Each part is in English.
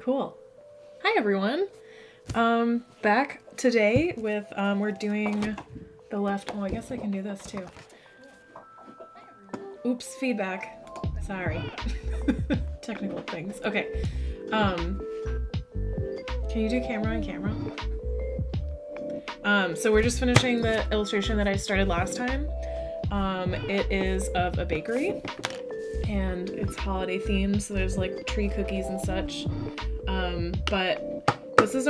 Cool. Hi everyone. Back today with we're doing the left. Well, I guess I can do this too. Oops, feedback. Sorry. Technical things. Okay. Can you do camera on camera? So we're just finishing the illustration that I started last time. It is of a bakery and it's holiday themed, so there's like tree cookies and such. But this is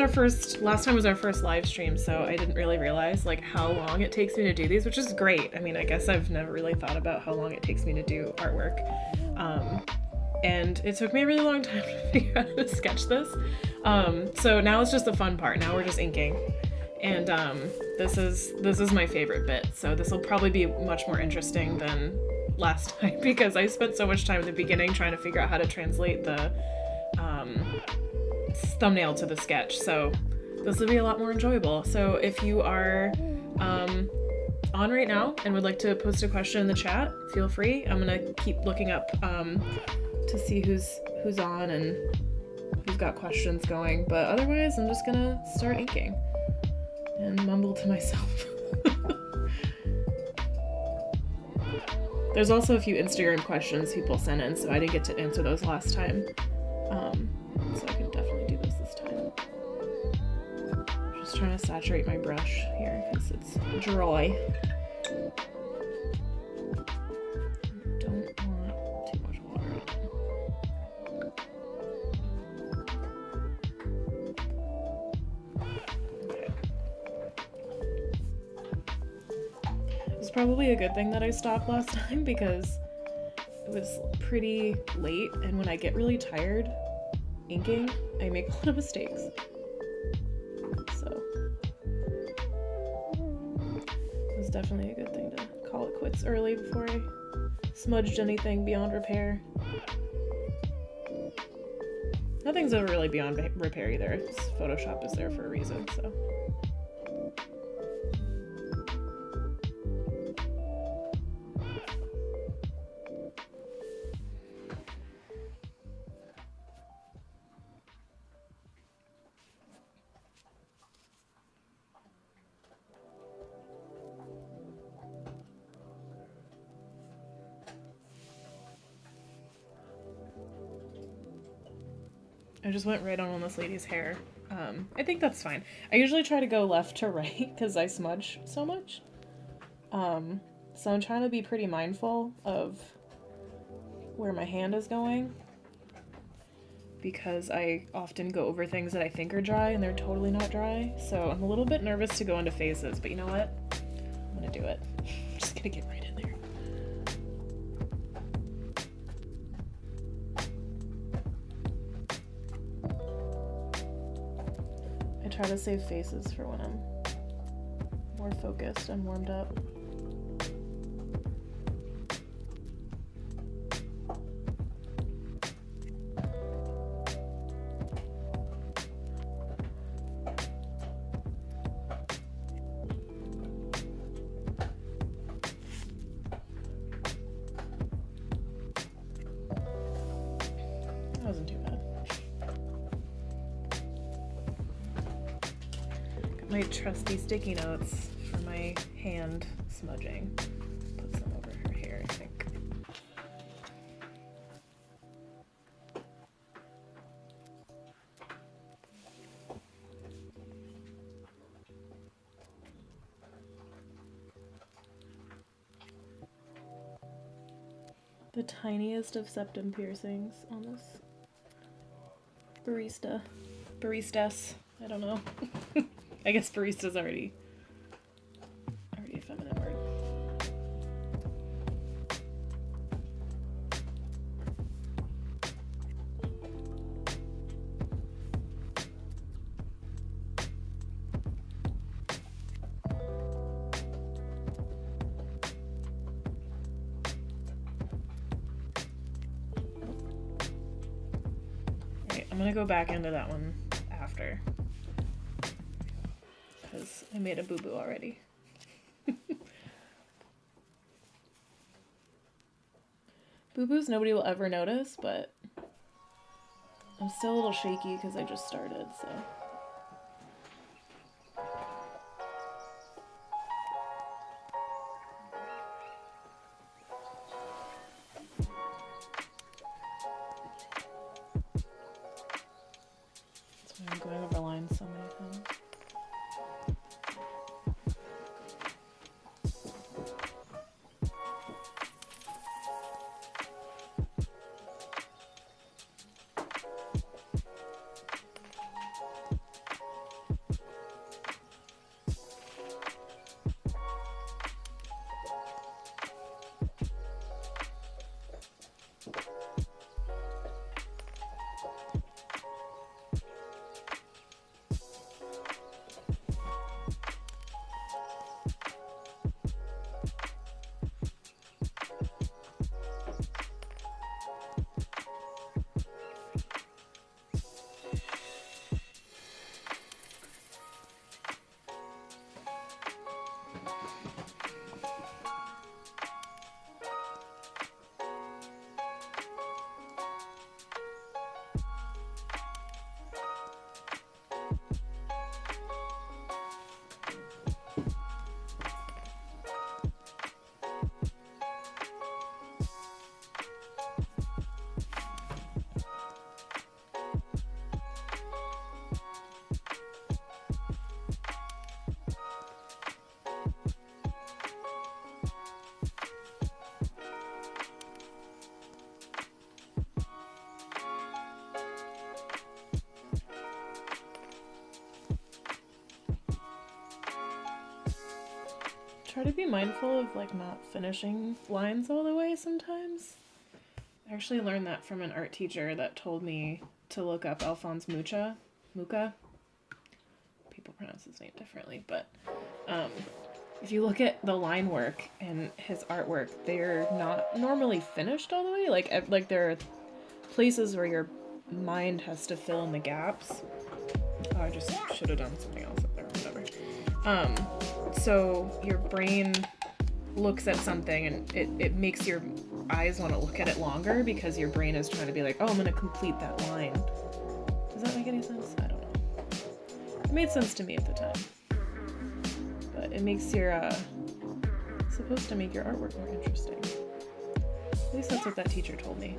last time was our first live stream, so I didn't really realize like how long it takes me to do these, which is great. I mean, I guess I've never really thought about how long it takes me to do artwork. And it took me a really long time to figure out how to sketch this. So now it's just the fun part. Now we're just inking. And this is my favorite bit. So this will probably be much more interesting than last time because I spent so much time at the beginning trying to figure out how to translate the thumbnail to the sketch. So this will be a lot more enjoyable. So if you are on right now and would like to post a question in the chat, feel free. I'm gonna keep looking up to see who's on and who's got questions going, but otherwise I'm just gonna start inking and mumble to myself. There's also a few Instagram questions people sent in, so I didn't get to answer those last time. So I can definitely do this time. Just trying to saturate my brush here because it's dry. Don't want too much water. Okay. It's probably a good thing that I stopped last time because it was pretty late, and when I get really tired inking, I make a lot of mistakes. So it was definitely a good thing to call it quits early before I smudged anything beyond repair. Nothing's ever really beyond repair either. Photoshop is there for a reason, so. I just went right on this lady's hair. I think that's fine. I usually try to go left to right because I smudge so much. So I'm trying to be pretty mindful of where my hand is going because I often go over things that I think are dry and they're totally not dry. So I'm a little bit nervous to go into faces, but you know what? I'm gonna do it. I'm just gonna get right in there. I try to save faces for when I'm more focused and warmed up. my trusty sticky notes for my hand smudging. Put some over her hair, I think. The tiniest of septum piercings on this baristas. I don't know. I guess barista's already a feminine word. I'm gonna go back into that one after, because I made a boo-boo already. Boo-boos nobody will ever notice, but I'm still a little shaky because I just started, so. I'm going over lines so many times. Try to be mindful of like not finishing lines all the way sometimes. I actually learned that from an art teacher that told me to look up Alphonse Mucha. People pronounce his name differently, but if you look at the line work and his artwork, they're not normally finished all the way. Like there are places where your mind has to fill in the gaps. Oh, I just should have done something else up there, whatever. So your brain looks at something and it makes your eyes want to look at it longer because your brain is trying to be like, oh, I'm going to complete that line. Does that make any sense? I don't know. It made sense to me at the time. But it makes your, supposed to make your artwork more interesting. At least that's what that teacher told me.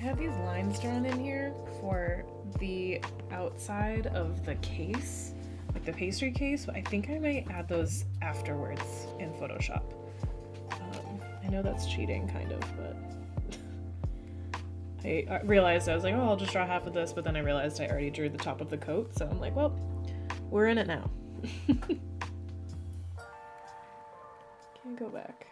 have these lines drawn in here for the outside of the case, like the pastry case, but I think I might add those afterwards in Photoshop. I know that's cheating, kind of, but I realized I was like, oh, I'll just draw half of this, but then I realized I already drew the top of the coat, so I'm like, well, we're in it now. Can't go back.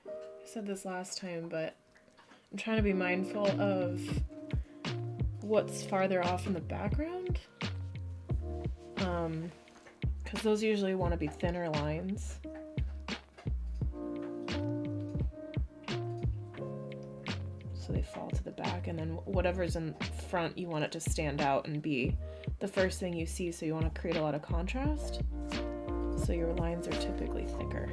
I said this last time, but I'm trying to be mindful of what's farther off in the background, because those usually want to be thinner lines. So they fall to the back, and then whatever's in front, you want it to stand out and be the first thing you see, so you want to create a lot of contrast. So your lines are typically thicker.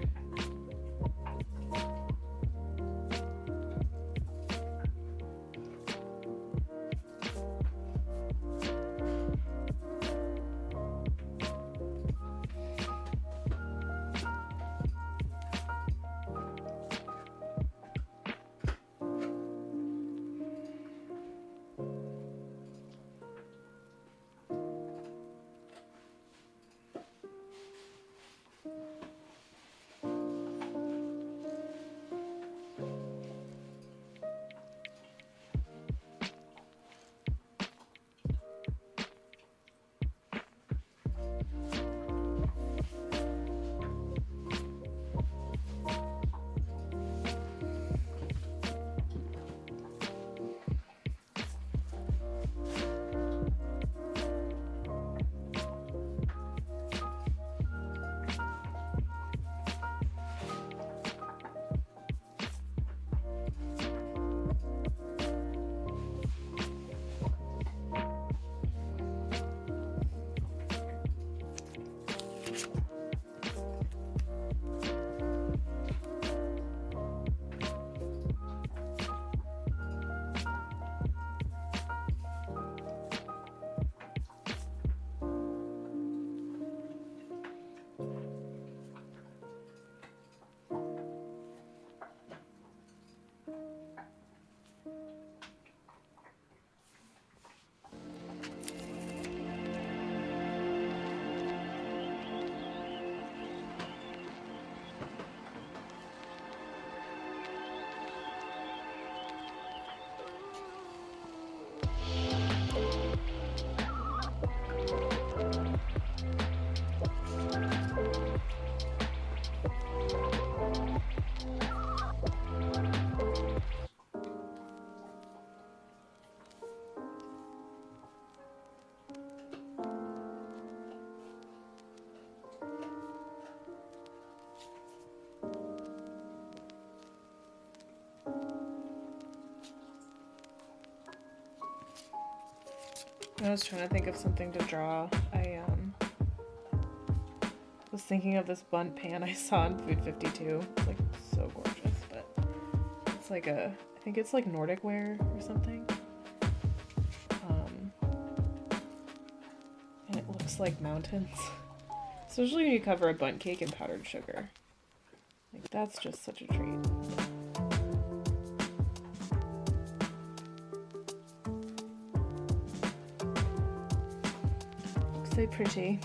I was trying to think of something to draw. I was thinking of this bunt pan I saw in Food 52. It's like so gorgeous, but it's like I think it's like Nordic wear or something. looks like mountains. Especially when you cover a bundt cake in powdered sugar. Like, that's just such a treat. Looks so pretty.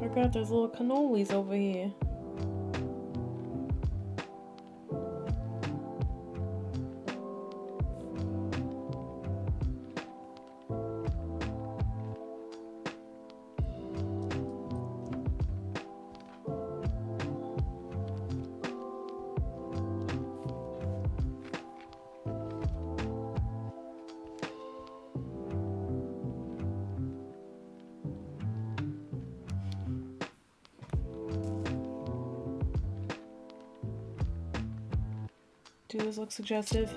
Forgot there's little cannolis over here. Do those look suggestive?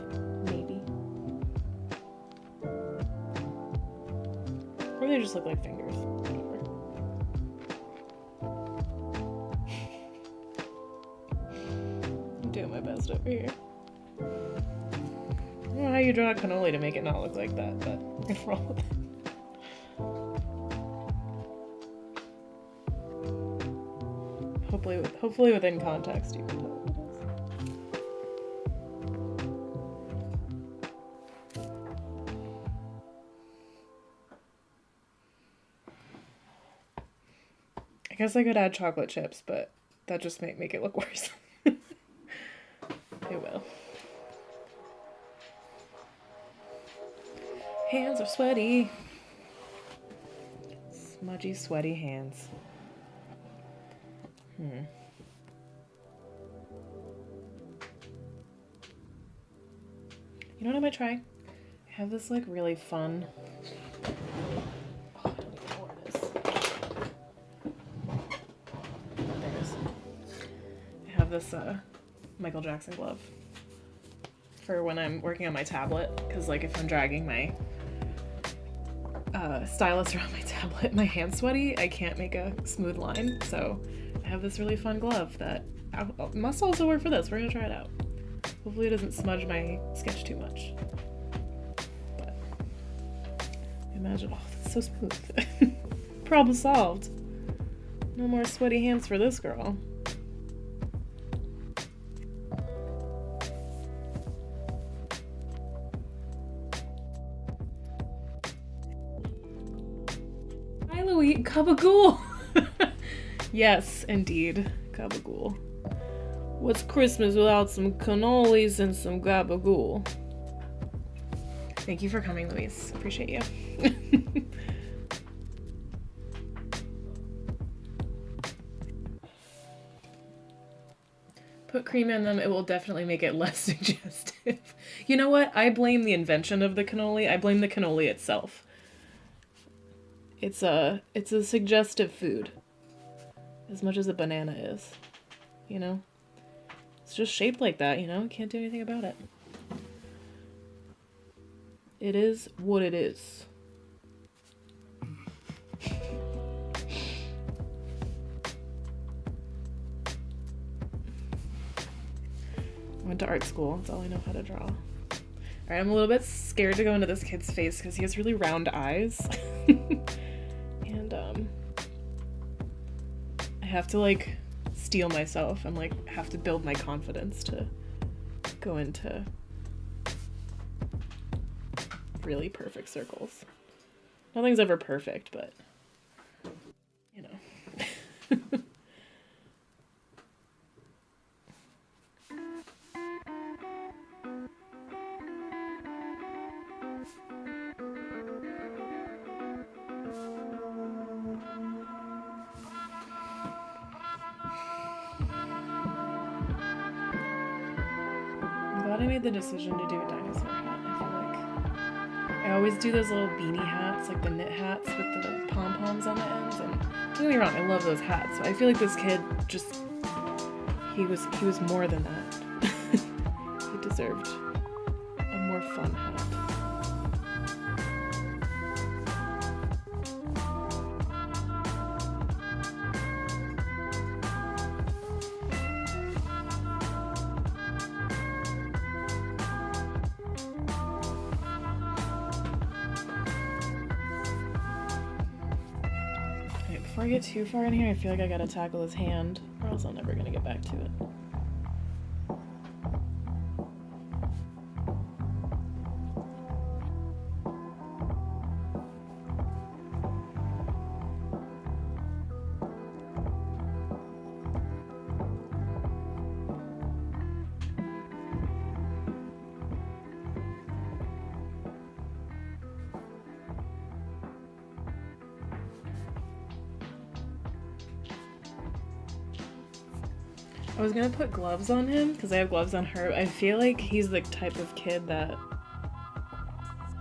Maybe. Or they just look like fingers. Whatever. I'm doing my best over here. I don't know how you draw a cannoli to make it not look like that, but we're gonna roll with it. Hopefully within context you can tell what it is. I guess I could add chocolate chips, but that just might make it look worse. It will. Hands are sweaty. Smudgy, sweaty hands. You know what I might try? I have this like really fun. Oh, I don't even know where it is. There it is. I have this Michael Jackson glove for when I'm working on my tablet, because like if I'm dragging my stylus around my tablet, my hand's sweaty, I can't make a smooth line, so I have this really fun glove that must also work for this. We're gonna try it out. Hopefully it doesn't smudge my sketch too much. But imagine, oh, that's so smooth. Problem solved. No more sweaty hands for this girl. Hi, Louis. Gabagool. Yes, indeed. Gabagool. What's Christmas without some cannolis and some gabagool? Thank you for coming, Louise. Appreciate you. Put cream in them, it will definitely make it less suggestive. You know what? I blame the invention of the cannoli. I blame the cannoli itself. It's a suggestive food. As much as a banana is. You know? It's just shaped like that, you know? Can't do anything about it. It is what it is. I went to art school. That's all I know how to draw. Alright, I'm a little bit scared to go into this kid's face because he has really round eyes. And, I have to, like, steel myself and, like, have to build my confidence to go into really perfect circles. Nothing's ever perfect, but, you know. I made the decision to do a dinosaur hat. I feel like I always do those little beanie hats, like the knit hats with the pom-poms on the ends, and don't get me wrong, I love those hats, but I feel like this kid just, he was more than that. He deserved a more fun hat. Before I get too far in here, I feel like I gotta tackle his hand, or else I'm never gonna get back to it. I was gonna put gloves on him, because I have gloves on her. I feel like he's the type of kid that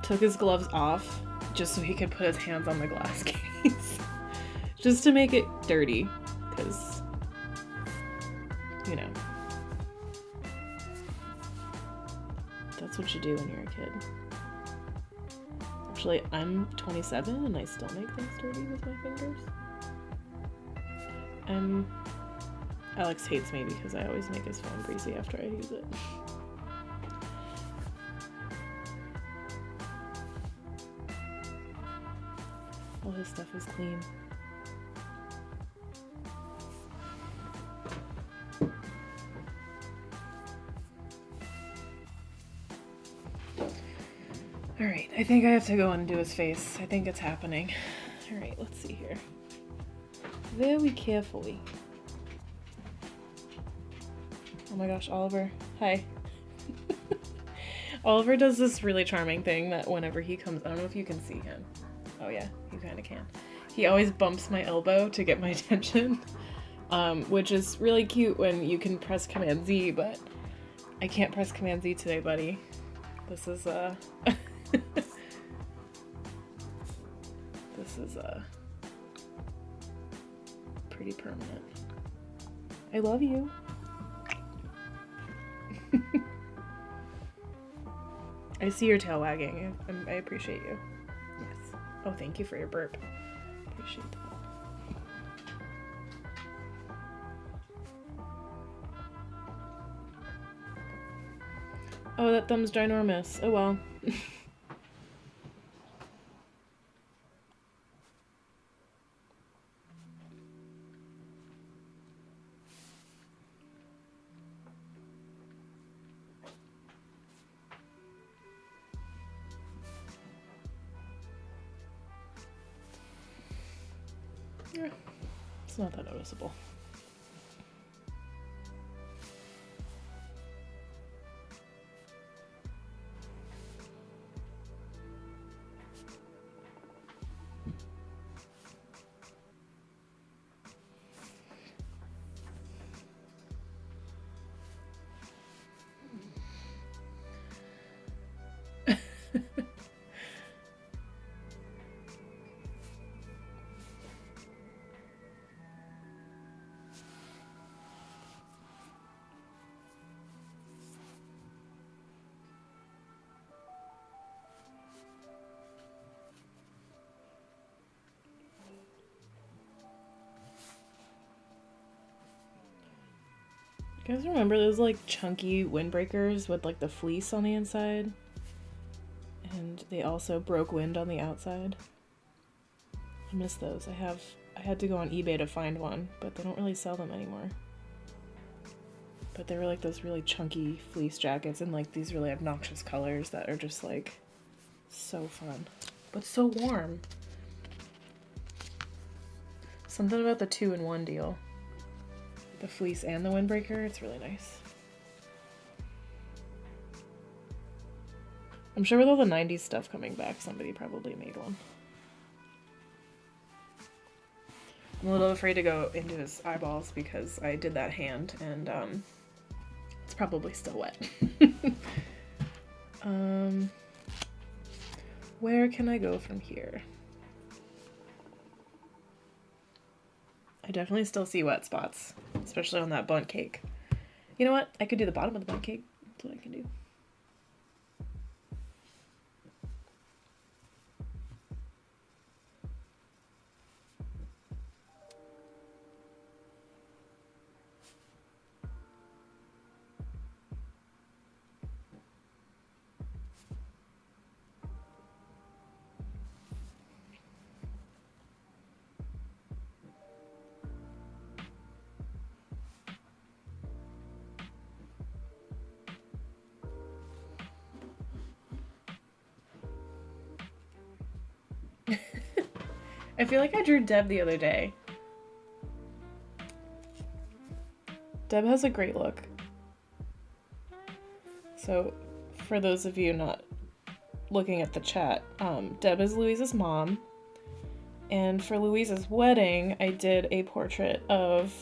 took his gloves off just so he could put his hands on the glass case. Just to make it dirty, because, you know, that's what you do when you're a kid. Actually, I'm 27 and I still make things dirty with my fingers. Alex hates me because I always make his phone greasy after I use it. All his stuff is clean. Alright, I think I have to go and do his face. I think it's happening. Alright, let's see here. very carefully. Oh my gosh, Oliver. Hi. Oliver does this really charming thing that whenever he comes, I don't know if you can see him. Oh yeah, you kind of can. He always bumps my elbow to get my attention, which is really cute when you can press Command Z, but I can't press Command Z today, buddy. This is, this is, pretty permanent. I love you. I see your tail wagging. I appreciate you. Yes. Oh, thank you for your burp. Appreciate that. Oh, that thumb's ginormous. Oh well. Yeah, it's not that noticeable. You guys remember those like chunky windbreakers with like the fleece on the inside? And they also broke wind on the outside. I miss those. I had to go on eBay to find one, but they don't really sell them anymore. But they were like those really chunky fleece jackets in like these really obnoxious colors that are just like so fun, but so warm. Something about the 2-in-1 deal. The fleece and the windbreaker, it's really nice. I'm sure with all the 90s stuff coming back, somebody probably made one. I'm a little afraid to go into his eyeballs because I did that hand and it's probably still wet. Where can I go from here? I definitely still see wet spots, especially on that bundt cake. You know what? I could do the bottom of the bundt cake. That's what I can do. I feel like I drew Deb the other day. Deb has a great look. So, for those of you not looking at the chat, Deb is Louise's mom. And for Louise's wedding, I did a portrait of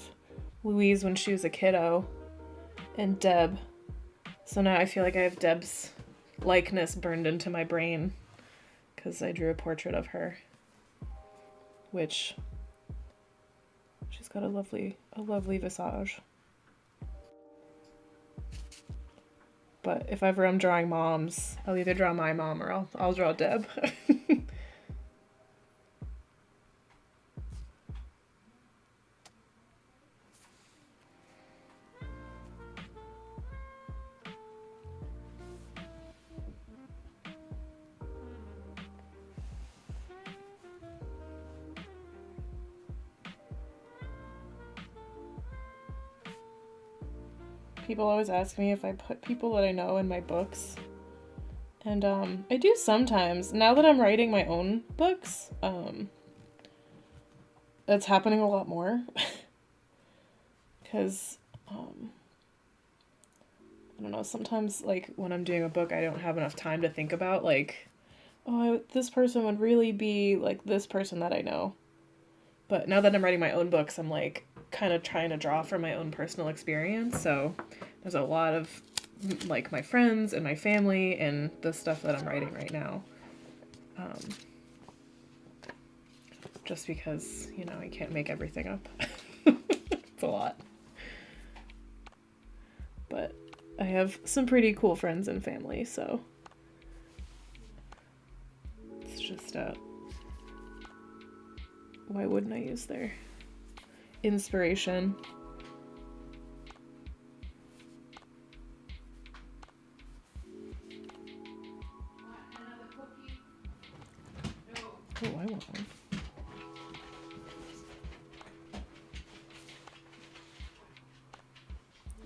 Louise when she was a kiddo and Deb. So now I feel like I have Deb's likeness burned into my brain because I drew a portrait of her. Which, she's got a lovely visage. But if ever I'm drawing moms, I'll either draw my mom or I'll draw Deb. People always ask me if I put people that I know in my books. And I do sometimes. Now that I'm writing my own books, that's happening a lot more. Because, I don't know, sometimes, like, when I'm doing a book, I don't have enough time to think about, like, oh, this person would really be, like, this person that I know. But now that I'm writing my own books, I'm, like, kind of trying to draw from my own personal experience, so there's a lot of, like, my friends and my family and the stuff that I'm writing right now. Just because, you know, I can't make everything up. It's a lot. But I have some pretty cool friends and family, so it's just, why wouldn't I use their inspiration? Oh, I want one.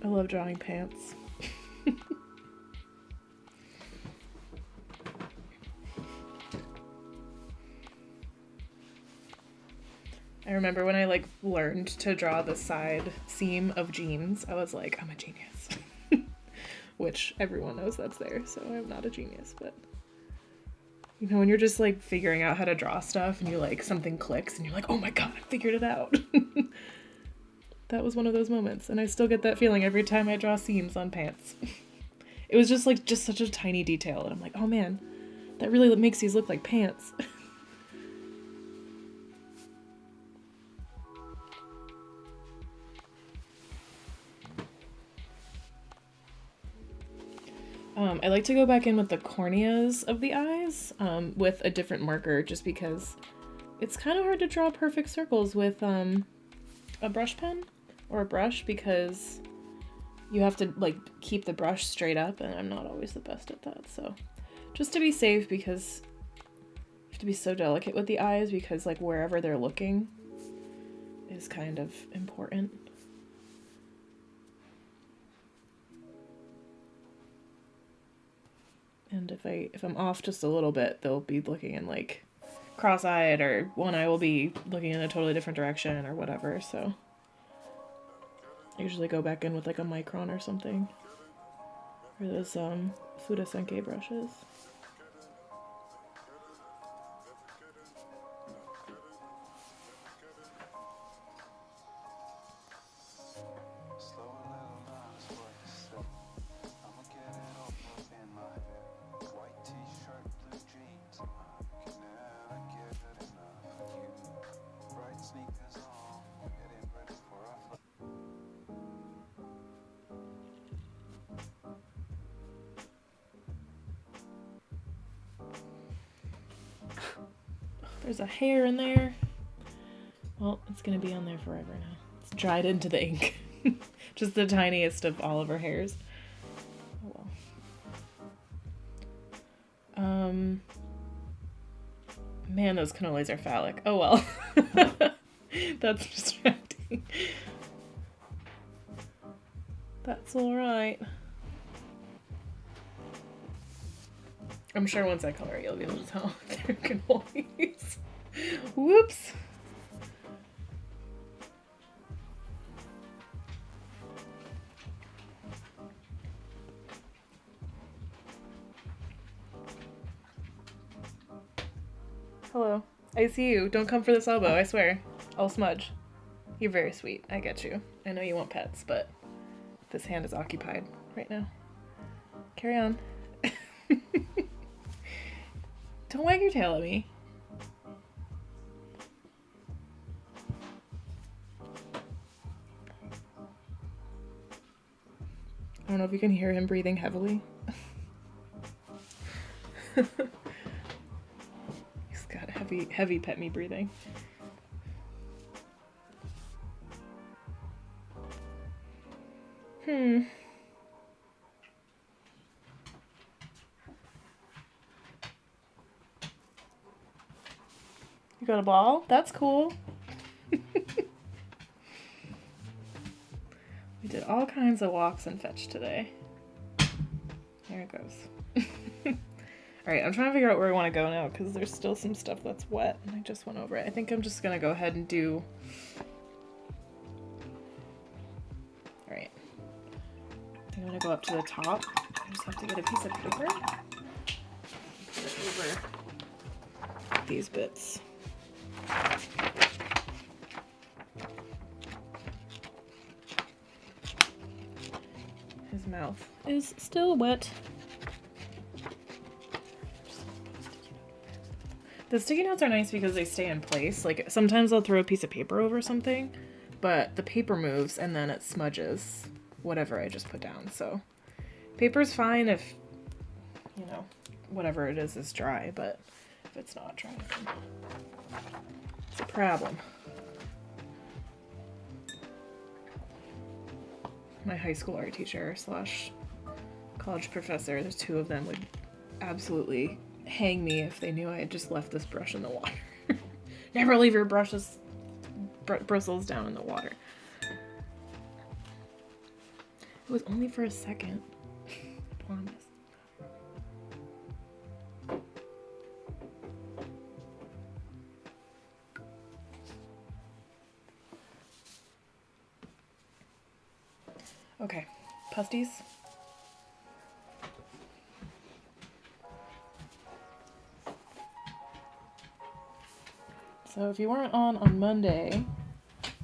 I love drawing pants. I remember when I, like, learned to draw the side seam of jeans, I was like, I'm a genius. Which everyone knows that's there, so I'm not a genius, but... You know, when you're just, like, figuring out how to draw stuff and you, like, something clicks and you're like, oh my god, I figured it out. That was one of those moments, and I still get that feeling every time I draw seams on pants. It was just, like, just such a tiny detail, and I'm like, oh man, that really makes these look like pants. I like to go back in with the corneas of the eyes with a different marker, just because it's kind of hard to draw perfect circles with a brush pen or a brush, because you have to, like, keep the brush straight up, and I'm not always the best at that. So just to be safe, because you have to be so delicate with the eyes, because, like, wherever they're looking is kind of important. And if I'm off just a little bit, they'll be looking in, like, cross-eyed, or one eye will be looking in a totally different direction or whatever, so I usually go back in with, like, a micron or something. Or those Fuda-Senke brushes. There's a hair in there. Well, it's gonna be on there forever now. It's dried into the ink. Just the tiniest of all of her hairs. Oh well. Man, those cannolis are phallic. Oh well. That's distracting. That's alright. I'm sure once I color it, you'll be able to tell they're cannolis. Whoops. Hello. I see you. Don't come for this elbow, I swear. I'll smudge. You're very sweet. I get you. I know you want pets, but this hand is occupied right now. Carry on. Don't wag your tail at me. I don't know if you can hear him breathing heavily. He's got heavy pet me breathing. You got a ball? That's cool. We did all kinds of walks and fetch today. There it goes. Alright, I'm trying to figure out where I want to go now because there's still some stuff that's wet and I just went over it. I think I'm just going to go ahead and do... Alright. I think I'm going to go up to the top. I just have to get a piece of paper. Put it over these bits. His mouth is still wet. The sticky notes are nice because they stay in place. Like, sometimes I'll throw a piece of paper over something, but the paper moves and then it smudges whatever I just put down. So, paper's fine if, you know, whatever it is dry, but if it's not dry, then it's a problem. My high school art teacher slash college professor, there's two of them, would absolutely hang me if they knew I had just left this brush in the water. Never leave your bristles down in the water. It was only for a second. I promise. Okay, pasties. So if you weren't on Monday,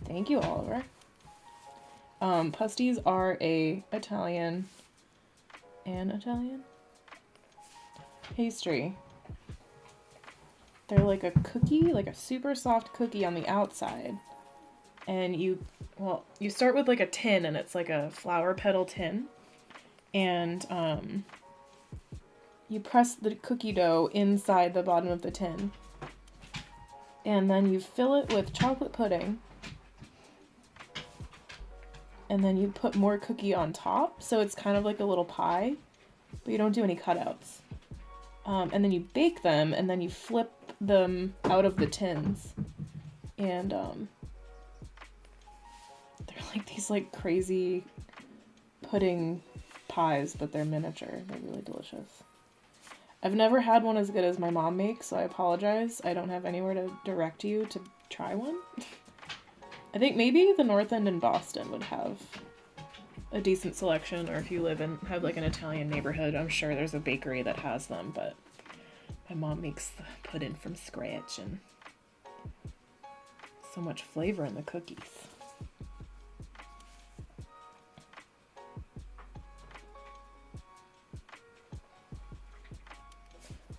thank you, Oliver. Pasties are an Italian pastry. They're like a cookie, like a super soft cookie on the outside. And you start with like a tin, and it's like a flower petal tin. And you press the cookie dough inside the bottom of the tin. And then you fill it with chocolate pudding. And then you put more cookie on top. So it's kind of like a little pie, but you don't do any cutouts. And then you bake them, and then you flip them out of the tins. And they're like these like crazy pudding pies, but they're miniature. They're really delicious. I've never had one as good as my mom makes, so I apologize. I don't have anywhere to direct you to try one. I think maybe the North End in Boston would have a decent selection, or if you have like an Italian neighborhood, I'm sure there's a bakery that has them, but my mom makes the pudding from scratch, and so much flavor in the cookies.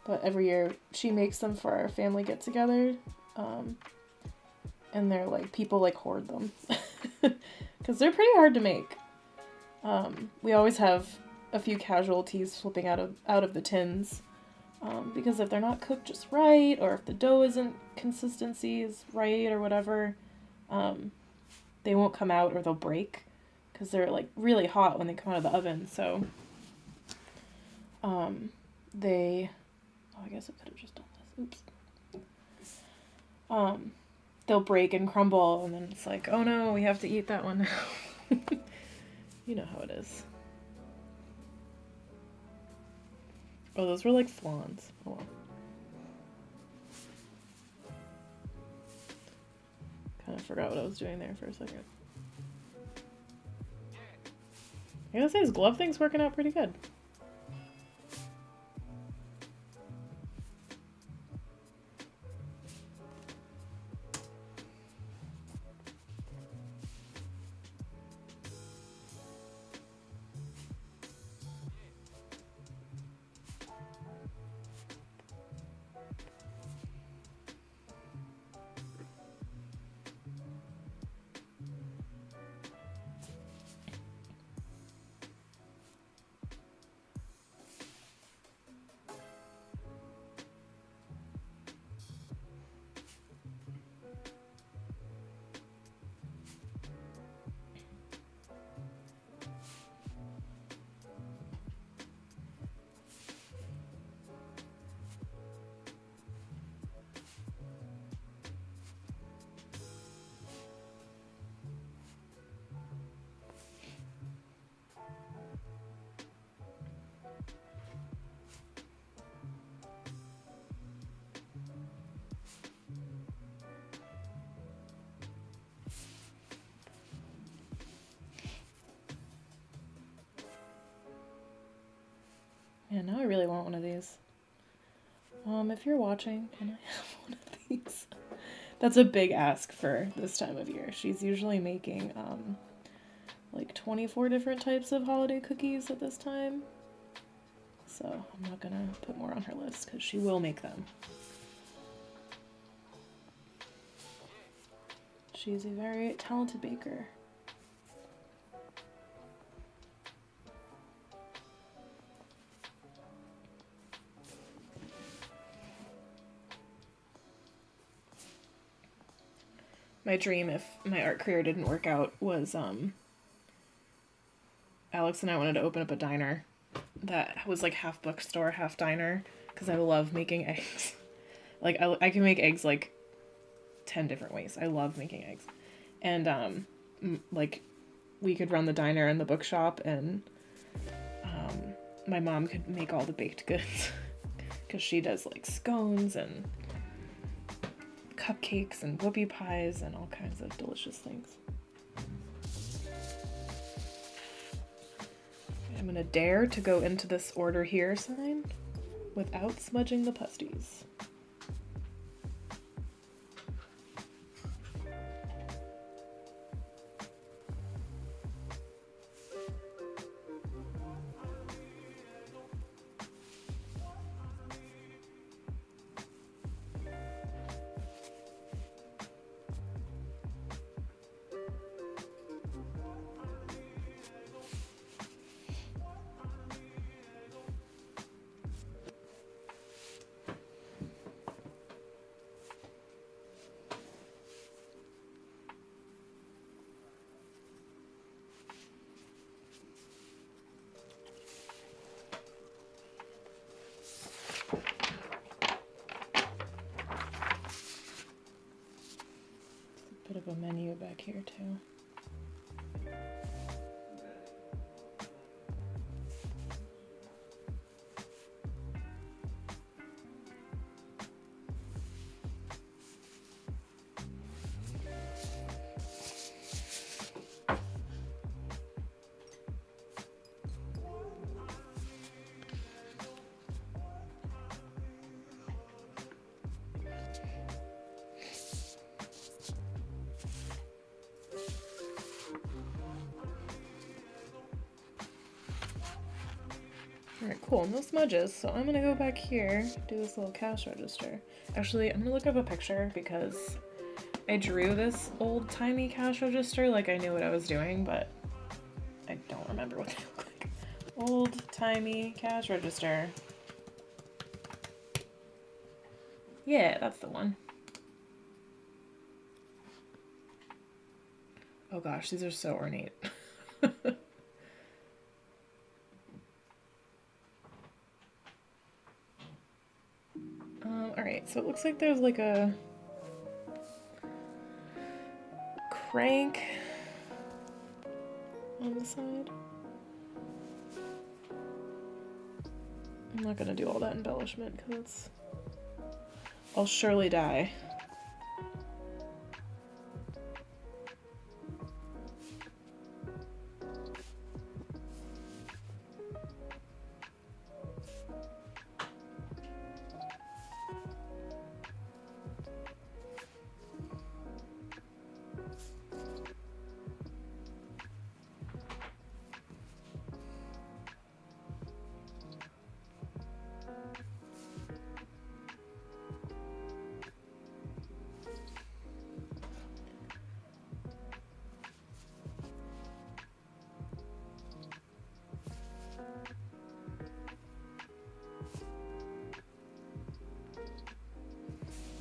But every year she makes them for our family get together. And they're like, people like hoard them. Because they're pretty hard to make. We always have a few casualties flipping out of the tins. Because if they're not cooked just right, or if the dough isn't consistency is right or whatever, they won't come out, or they'll break. Because they're like really hot when they come out of the oven. So I guess I could have just done this. Oops. They'll break and crumble, and then it's like, oh no, we have to eat that one now. You know how it is. Oh, those were like flans. Oh well. Kind of forgot what I was doing there for a second. I gotta say, his glove thing's working out pretty good. now I really want one of these. If you're watching, can I have one of these? That's a big ask for this time of year. She's usually making, like 24 different types of holiday cookies at this time. So I'm not gonna put more on her list because she will make them. She's a very talented baker. My dream, if my art career didn't work out, was Alex and I wanted to open up a diner that was like half bookstore, half diner, because I love making eggs. Like, I can make eggs like 10 different ways. I love making eggs. And like, we could run the diner and the bookshop, and my mom could make all the baked goods because she does like scones and cupcakes and whoopie pies and all kinds of delicious things. I'm gonna dare to go into this order here sign without smudging the pasties. Bit of a menu back here too. Alright, cool, no smudges, so I'm gonna go back here, do this little cash register. Actually, I'm gonna look up a picture because I drew this old-timey cash register like I knew what I was doing, but I don't remember what they look like. Old-timey cash register. Yeah, that's the one. Oh gosh, these are so ornate. Alright, so it looks like there's like a crank on the side. I'm not gonna do all that embellishment because I'll surely die.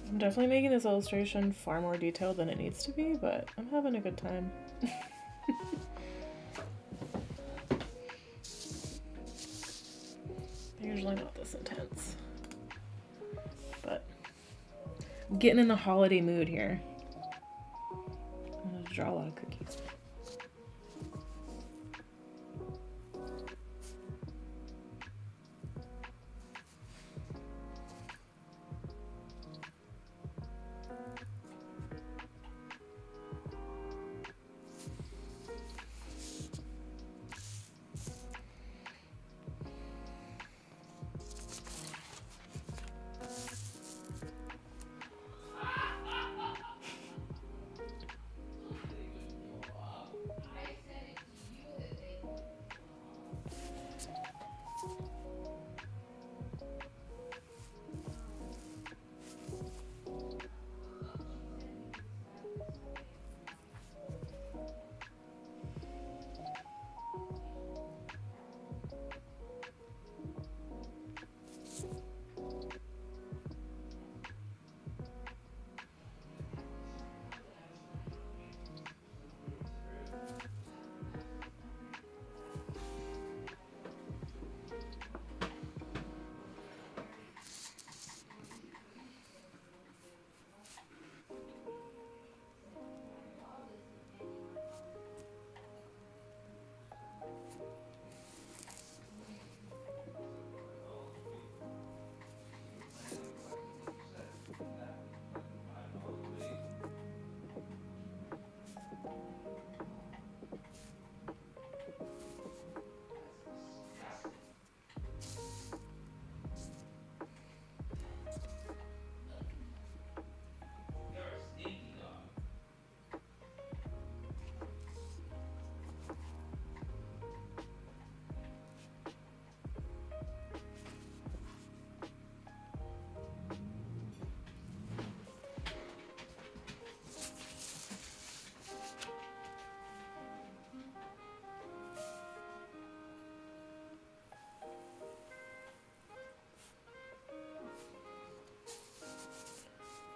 I'm definitely making this illustration far more detailed than it needs to be, but I'm having a good time. They're usually not this intense, but I'm getting in the holiday mood here. I'm gonna draw a lot of cookies.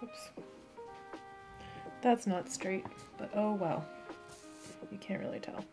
Oops. That's not straight, but oh well. You can't really tell.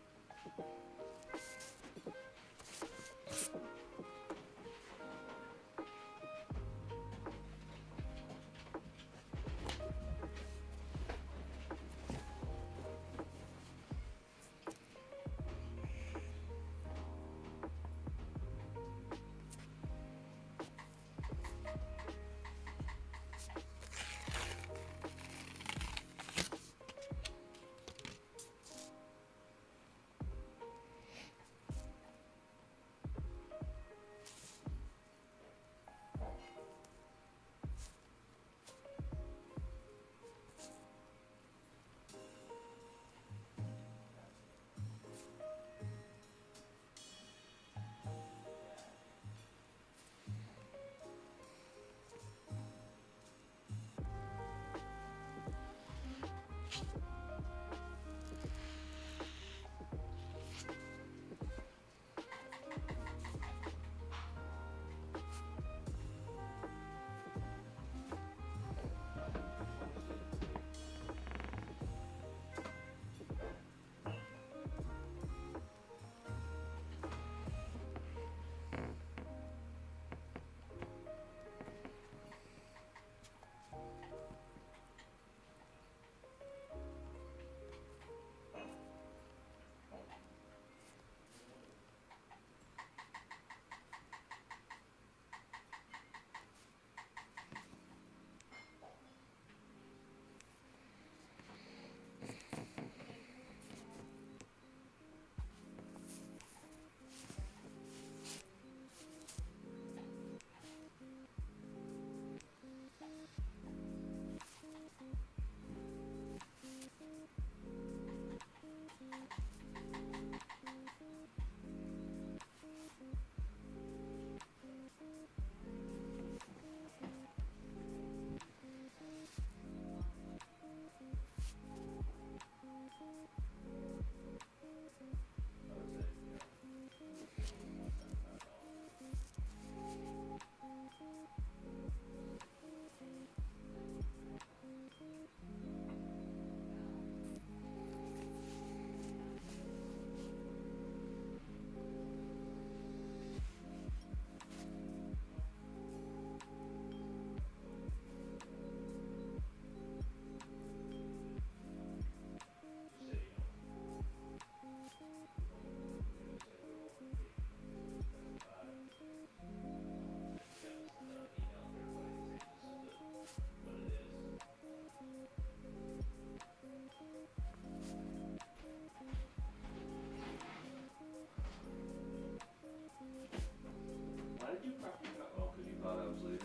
Why did you practice that? Oh, because you thought I was leaving?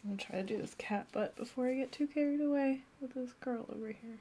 I'm gonna try to do this cat butt before I get too carried away with this girl over here.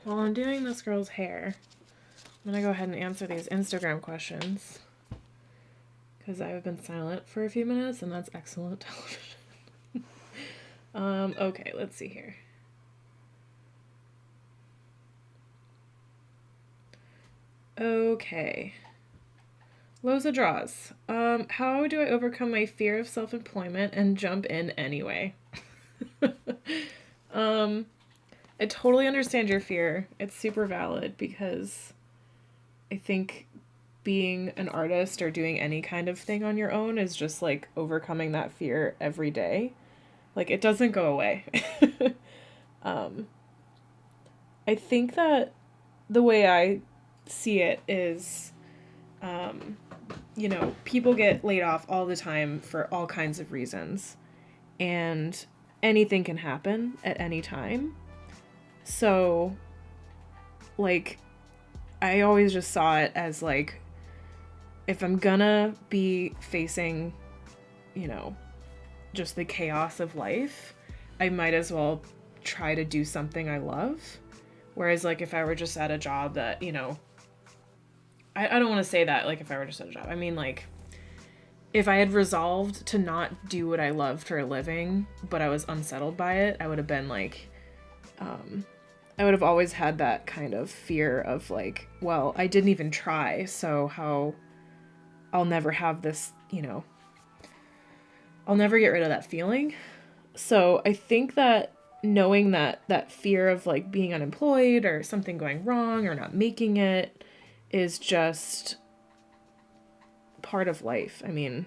while I'm doing this girl's hair, I'm gonna go ahead and answer these Instagram questions. Because I have been silent for a few minutes, and that's excellent television. Okay, let's see here. Okay. Loza draws. How do I overcome my fear of self-employment and jump in anyway? I totally understand your fear. It's super valid because I think being an artist or doing any kind of thing on your own is just like overcoming that fear every day. Like, it doesn't go away. I think that the way I see it is, you know, people get laid off all the time for all kinds of reasons, and anything can happen at any time. So, like, I always just saw it as, like, if I'm gonna be facing, you know, just the chaos of life, I might as well try to do something I love. Whereas, like, if I were just at a job that, you know, I don't want to say that, like, if I were just at a job. I mean, like, if I had resolved to not do what I love for a living, but I was unsettled by it, I would have been, like, I would have always had that kind of fear of, like, well, I didn't even try, so how I'll never have this, you know, I'll never get rid of that feeling. So I think that knowing that fear of, like, being unemployed or something going wrong or not making it is just part of life. I mean,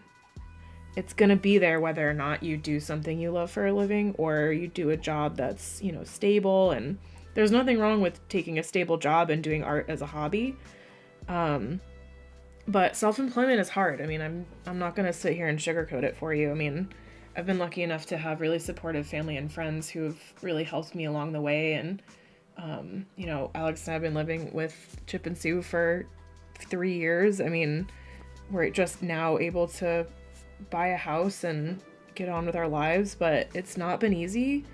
it's gonna be there whether or not you do something you love for a living or you do a job that's, you know, stable. And there's nothing wrong with taking a stable job and doing art as a hobby. But self-employment is hard. I mean, I'm not gonna sit here and sugarcoat it for you. I mean, I've been lucky enough to have really supportive family and friends who've really helped me along the way. And, you know, Alex and I have been living with Chip and Sue for 3 years. I mean, we're just now able to buy a house and get on with our lives, but it's not been easy,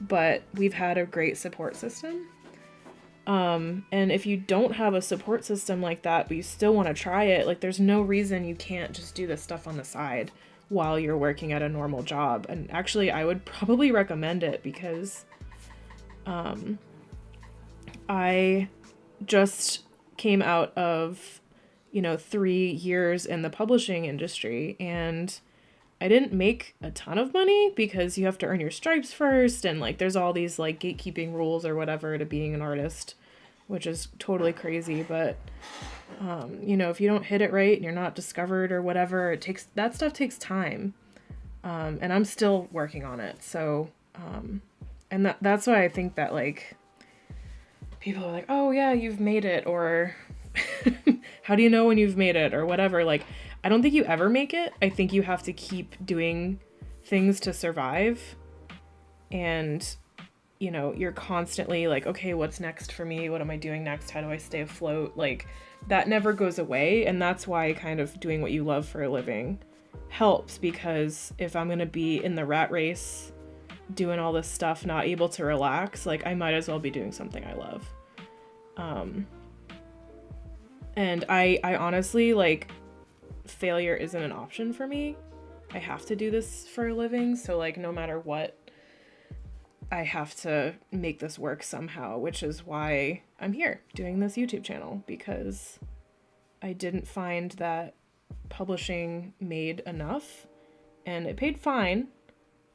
but we've had a great support system. And if you don't have a support system like that, but you still want to try it, like, there's no reason you can't just do this stuff on the side while you're working at a normal job. And actually, I would probably recommend it because, I just came out of, you know, 3 years in the publishing industry, and I didn't make a ton of money because you have to earn your stripes first, and, like, there's all these, like, gatekeeping rules or whatever to being an artist, which is totally crazy. But, you know, if you don't hit it right and you're not discovered or whatever, that stuff takes time. And I'm still working on it. So, and that's why I think that, like, people are like, oh yeah, you've made it, or how do you know when you've made it, or whatever. Like, I don't think you ever make it. I think you have to keep doing things to survive. And, you know, you're constantly like, okay, what's next for me? What am I doing next? How do I stay afloat? Like, that never goes away. And that's why kind of doing what you love for a living helps, because if I'm going to be in the rat race doing all this stuff, not able to relax, like, I might as well be doing something I love. And I honestly, like, failure isn't an option for me. I have to do this for a living, so, like, no matter what, I have to make this work somehow, which is why I'm here doing this YouTube channel, because I didn't find that publishing made enough, and it paid fine,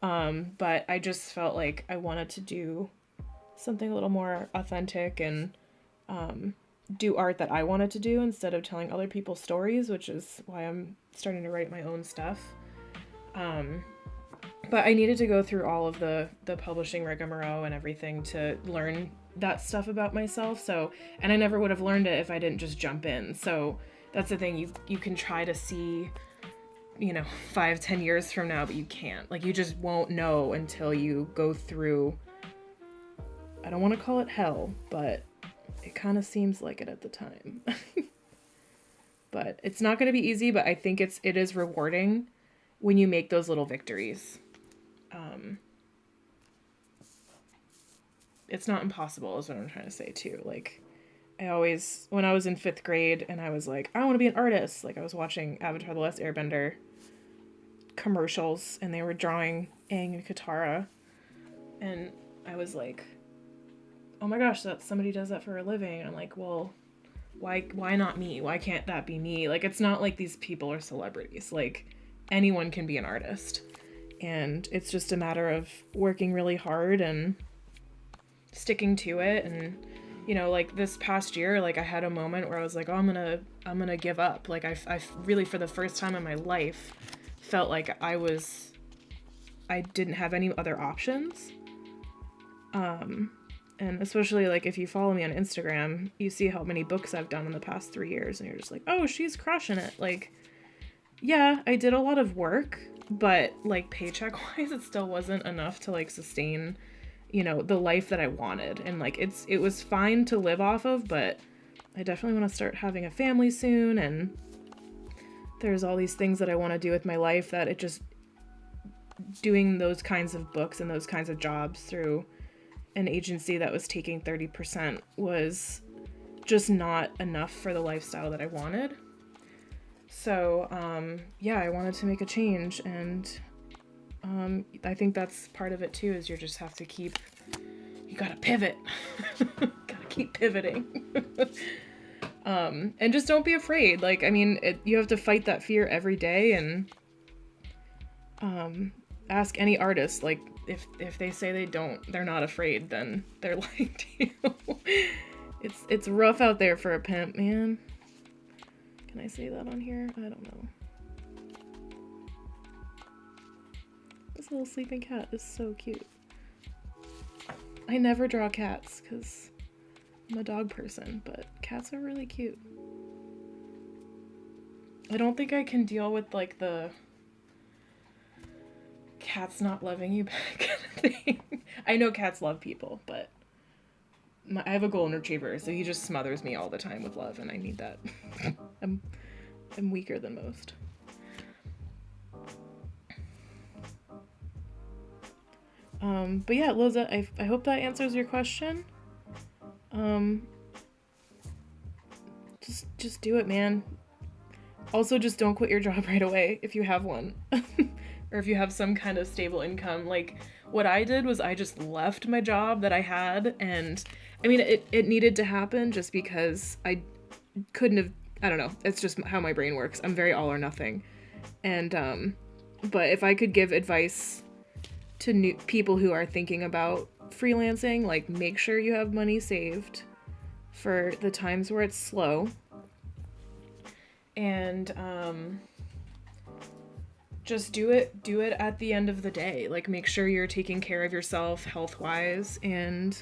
but I just felt like I wanted to do something a little more authentic and do art that I wanted to do instead of telling other people's stories, which is why I'm starting to write my own stuff. But I needed to go through all of the publishing rigmarole and everything to learn that stuff about myself. So, and I never would have learned it if I didn't just jump in. So that's the thing. You can try to see, you know, 5-10 years from now, but you can't. Like, you just won't know until you go through, I don't want to call it hell, but it kind of seems like it at the time. But it's not going to be easy, but I think it is rewarding when you make those little victories. it's not impossible is what I'm trying to say too. Like, when I was in 5th grade and I was like, I want to be an artist. Like, I was watching Avatar: The Last Airbender commercials and they were drawing Aang and Katara. And I was like, oh my gosh, somebody does that for a living. And I'm like, well, why not me? Why can't that be me? Like, it's not like these people are celebrities. Like, anyone can be an artist. And it's just a matter of working really hard and sticking to it. And, you know, like this past year, like I had a moment where I was like, oh, I'm gonna give up. Like, I really, for the first time in my life, felt like I didn't have any other options. And especially, like, if you follow me on Instagram, you see how many books I've done in the past 3 years, and you're just like, oh, she's crushing it. Like, yeah, I did a lot of work, but, like, paycheck-wise, it still wasn't enough to, like, sustain, you know, the life that I wanted. And, like, it was fine to live off of, but I definitely want to start having a family soon, and there's all these things that I want to do with my life that doing those kinds of books and those kinds of jobs through an agency that was taking 30% was just not enough for the lifestyle that I wanted. So, yeah, I wanted to make a change, and I think that's part of it too, is you just have to you gotta pivot. Gotta keep pivoting. And just don't be afraid. Like, I mean, you have to fight that fear every day, and ask any artist, like, if they say they're not afraid, then they're lying to you. It's rough out there for a pimp, man. Can I say that on here? I don't know. This little sleeping cat is so cute. I never draw cats because I'm a dog person, but cats are really cute. I don't think I can deal with, like, the cats not loving you back kind of thing. I know cats love people, but I have a golden retriever, so he just smothers me all the time with love, and I need that. I'm weaker than most. But yeah, Liza, I hope that answers your question. Just do it, man. Also, just don't quit your job right away if you have one. Or if you have some kind of stable income. Like, what I did was I just left my job that I had, and I mean, it needed to happen just because I couldn't have, I don't know, it's just how my brain works. I'm very all or nothing. And, but if I could give advice to new people who are thinking about freelancing, like, make sure you have money saved for the times where it's slow. And, just do it at the end of the day. Like, make sure you're taking care of yourself health-wise and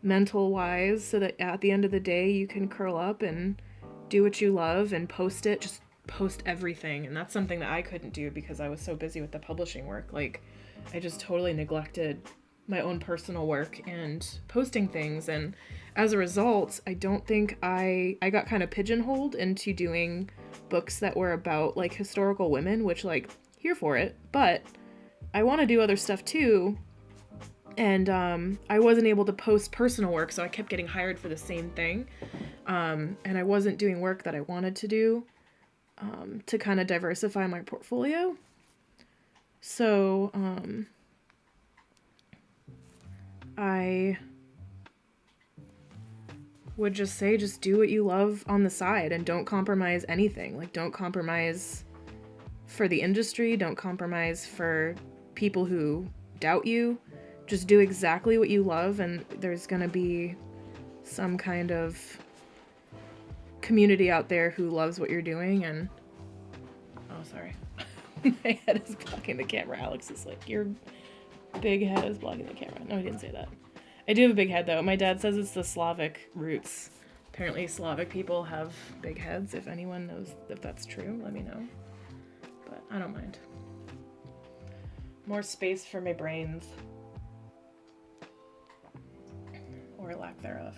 mental-wise, so that at the end of the day you can curl up and do what you love and post it. Just post everything. And that's something that I couldn't do because I was so busy with the publishing work. Like, I just totally neglected my own personal work and posting things, and as a result, I don't think I got kind of pigeonholed into doing books that were about, like, historical women, which, like, here for it, but I want to do other stuff too. And I wasn't able to post personal work, so I kept getting hired for the same thing, and I wasn't doing work that I wanted to do to kind of diversify my portfolio. So I would just say, just do what you love on the side and don't compromise anything. Like, don't compromise for the industry, don't compromise for people who doubt you. Just do exactly what you love, and there's gonna be some kind of community out there who loves what you're doing. And oh, sorry. My head is blocking the camera. Alex is like, your big head is blocking the camera. No, I didn't say that. I do have a big head, though. My dad says it's the Slavic roots. Apparently Slavic people have big heads. If anyone knows if that's true, let me know. But I don't mind. More space for my brains. Or lack thereof.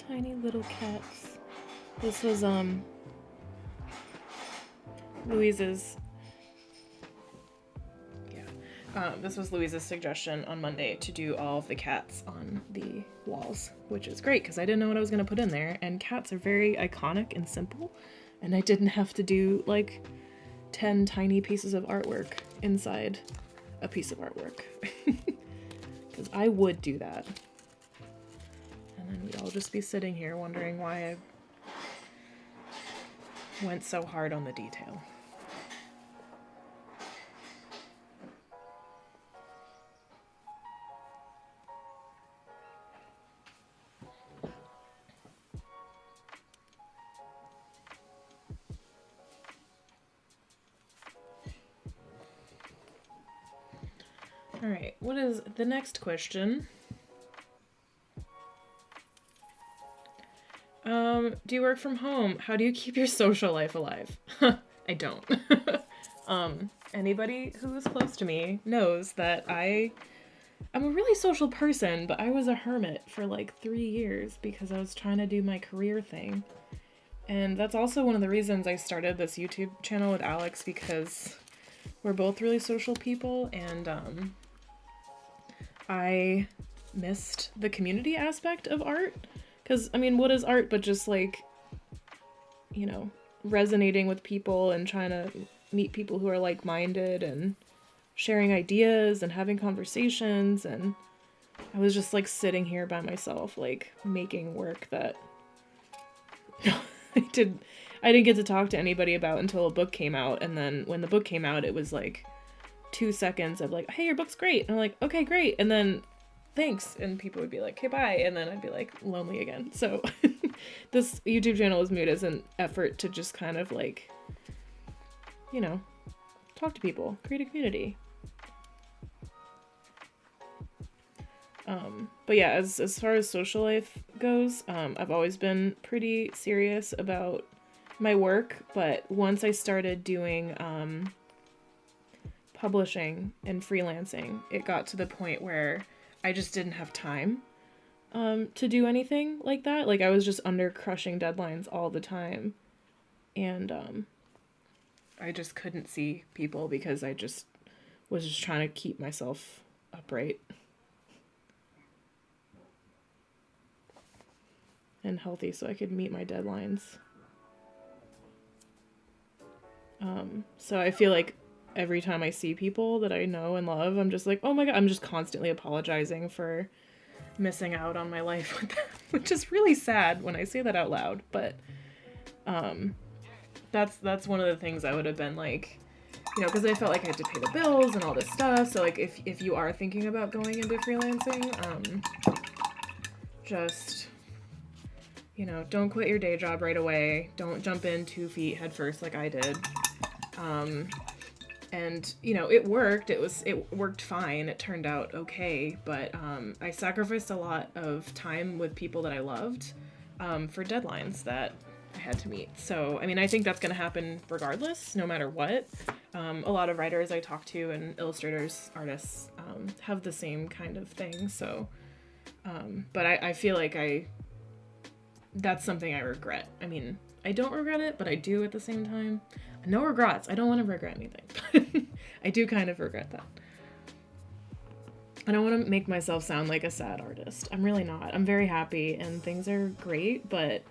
tiny little cats. This was, Louise's, this was Louise's suggestion on Monday to do all of the cats on the walls, which is great because I didn't know what I was going to put in there, and cats are very iconic and simple, and I didn't have to do, like, 10 tiny pieces of artwork inside a piece of artwork. Because I would do that. And then we'd all just be sitting here wondering why I went so hard on the detail. All right, what is the next question? Do you work from home? How do you keep your social life alive? I don't. Anybody who is close to me knows that I'm a really social person, but I was a hermit for like 3 years because I was trying to do my career thing. And that's also one of the reasons I started this YouTube channel with Alex, because we're both really social people, and I missed the community aspect of art. Because, I mean, what is art but just, like, you know, resonating with people and trying to meet people who are like-minded and sharing ideas and having conversations, and I was just, like, sitting here by myself, like, making work that I didn't get to talk to anybody about until a book came out, and then when the book came out, it was, like, 2 seconds of, like, hey, your book's great, and I'm like, okay, great, and then thanks, and people would be like, okay, bye, and then I'd be like lonely again. So this YouTube channel was made as an effort to just kind of like, you know, talk to people, create a community. But yeah, as far as social life goes, I've always been pretty serious about my work, but once I started doing publishing and freelancing, it got to the point where I just didn't have time to do anything like that. Like, I was just under crushing deadlines all the time. And I just couldn't see people because I just was just trying to keep myself upright and healthy so I could meet my deadlines. So I feel like every time I see people that I know and love, I'm just like, oh my god, I'm just constantly apologizing for missing out on my life with them, which is really sad when I say that out loud, but that's one of the things I would have been like, you know, because I felt like I had to pay the bills and all this stuff. So like if you are thinking about going into freelancing, just, you know, don't quit your day job right away. Don't jump in 2 feet head first like I did. And, you know, it worked. It worked fine. It turned out okay. But I sacrificed a lot of time with people that I loved for deadlines that I had to meet. So, I mean, I think that's going to happen regardless, no matter what. A lot of writers I talk to and illustrators, artists, have the same kind of thing. So, but I feel like that's something I regret. I mean, I don't regret it, but I do at the same time. No regrets. I don't want to regret anything. I do kind of regret that. I don't want to make myself sound like a sad artist. I'm really not. I'm very happy and things are great, but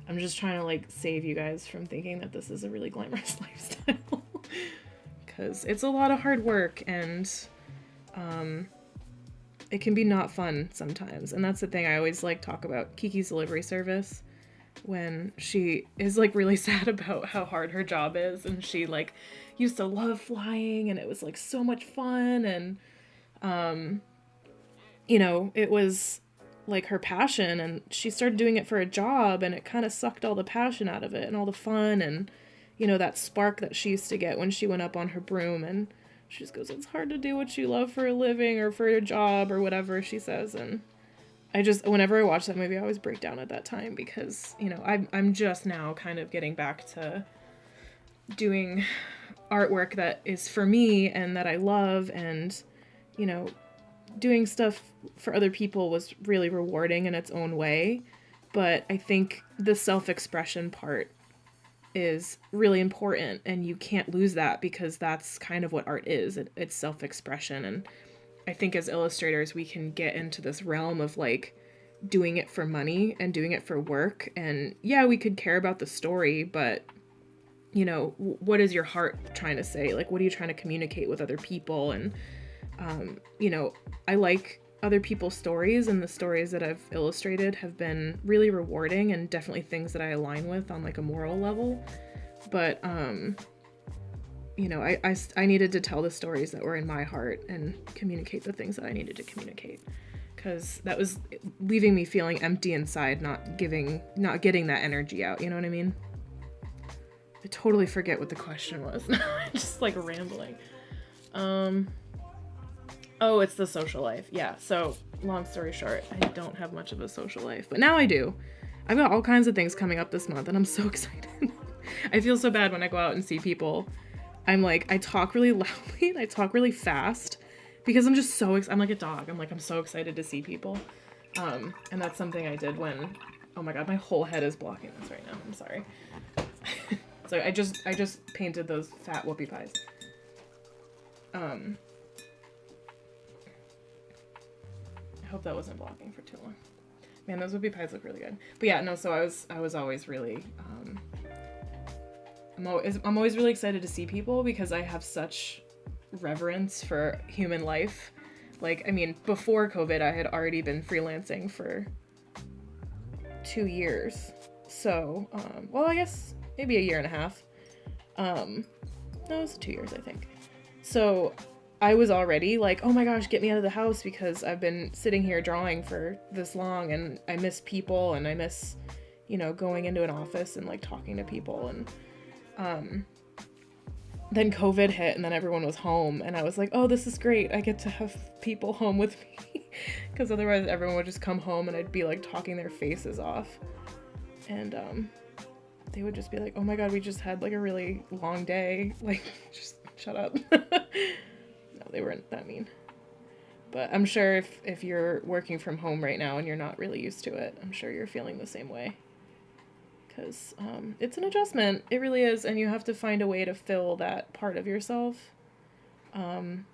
I'm just trying to like save you guys from thinking that this is a really glamorous lifestyle. Because it's a lot of hard work and it can be not fun sometimes. And that's the thing I always like talk about Kiki's delivery service, when she is like really sad about how hard her job is, and she like used to love flying and it was like so much fun, and you know, it was like her passion, and she started doing it for a job and it kind of sucked all the passion out of it and all the fun and, you know, that spark that she used to get when she went up on her broom. And she just goes, it's hard to do what you love for a living or for a job or whatever she says. And I just, whenever I watch that movie, I always break down at that time because, you know, I'm just now kind of getting back to doing artwork that is for me and that I love, and, you know, doing stuff for other people was really rewarding in its own way. But I think the self-expression part is really important, and you can't lose that because that's kind of what art is. It's self-expression. And I think as illustrators, we can get into this realm of like doing it for money and doing it for work. And yeah, we could care about the story, but you know, what is your heart trying to say? Like, what are you trying to communicate with other people? And, you know, I like other people's stories, and the stories that I've illustrated have been really rewarding and definitely things that I align with on like a moral level. But, you know, I needed to tell the stories that were in my heart and communicate the things that I needed to communicate, because that was leaving me feeling empty inside, not getting that energy out. You know what I mean? I totally forget what the question was. Just like rambling. Oh, it's the social life. Yeah. So long story short, I don't have much of a social life, but now I do. I've got all kinds of things coming up this month, and I'm so excited. I feel so bad when I go out and see people. I'm like, I talk really loudly and I talk really fast because I'm just so I'm like a dog. I'm so excited to see people. And that's something I did when, oh my God, my whole head is blocking this right now. I'm sorry. So I just painted those fat whoopie pies. I hope that wasn't blocking for too long. Man, those whoopie pies look really good. But yeah, no, so I was always really, I'm always really excited to see people because I have such reverence for human life. Like, I mean, before COVID, I had already been freelancing for 2 years. So, well, I guess maybe a year and a half. No, it was 2 years, I think. So I was already like, oh my gosh, get me out of the house because I've been sitting here drawing for this long and I miss people and I miss, you know, going into an office and like talking to people. And then COVID hit and then everyone was home and I was like, oh, this is great. I get to have people home with me because otherwise everyone would just come home and I'd be like talking their faces off. And they would just be like, oh my God, we just had like a really long day. Like, just shut up. No, they weren't that mean. But I'm sure if you're working from home right now and you're not really used to it, I'm sure you're feeling the same way. Because it's an adjustment. It really is. And you have to find a way to fill that part of yourself and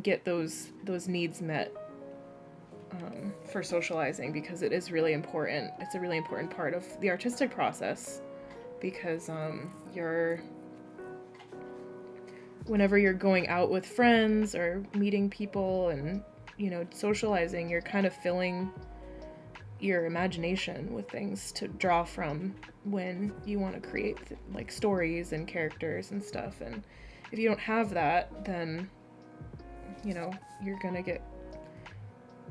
get those needs met for socializing, because it is really important. It's a really important part of the artistic process because whenever you're going out with friends or meeting people and, you know, socializing, you're kind of filling your imagination with things to draw from when you want to create like stories and characters and stuff. And if you don't have that, then, you know, you're gonna get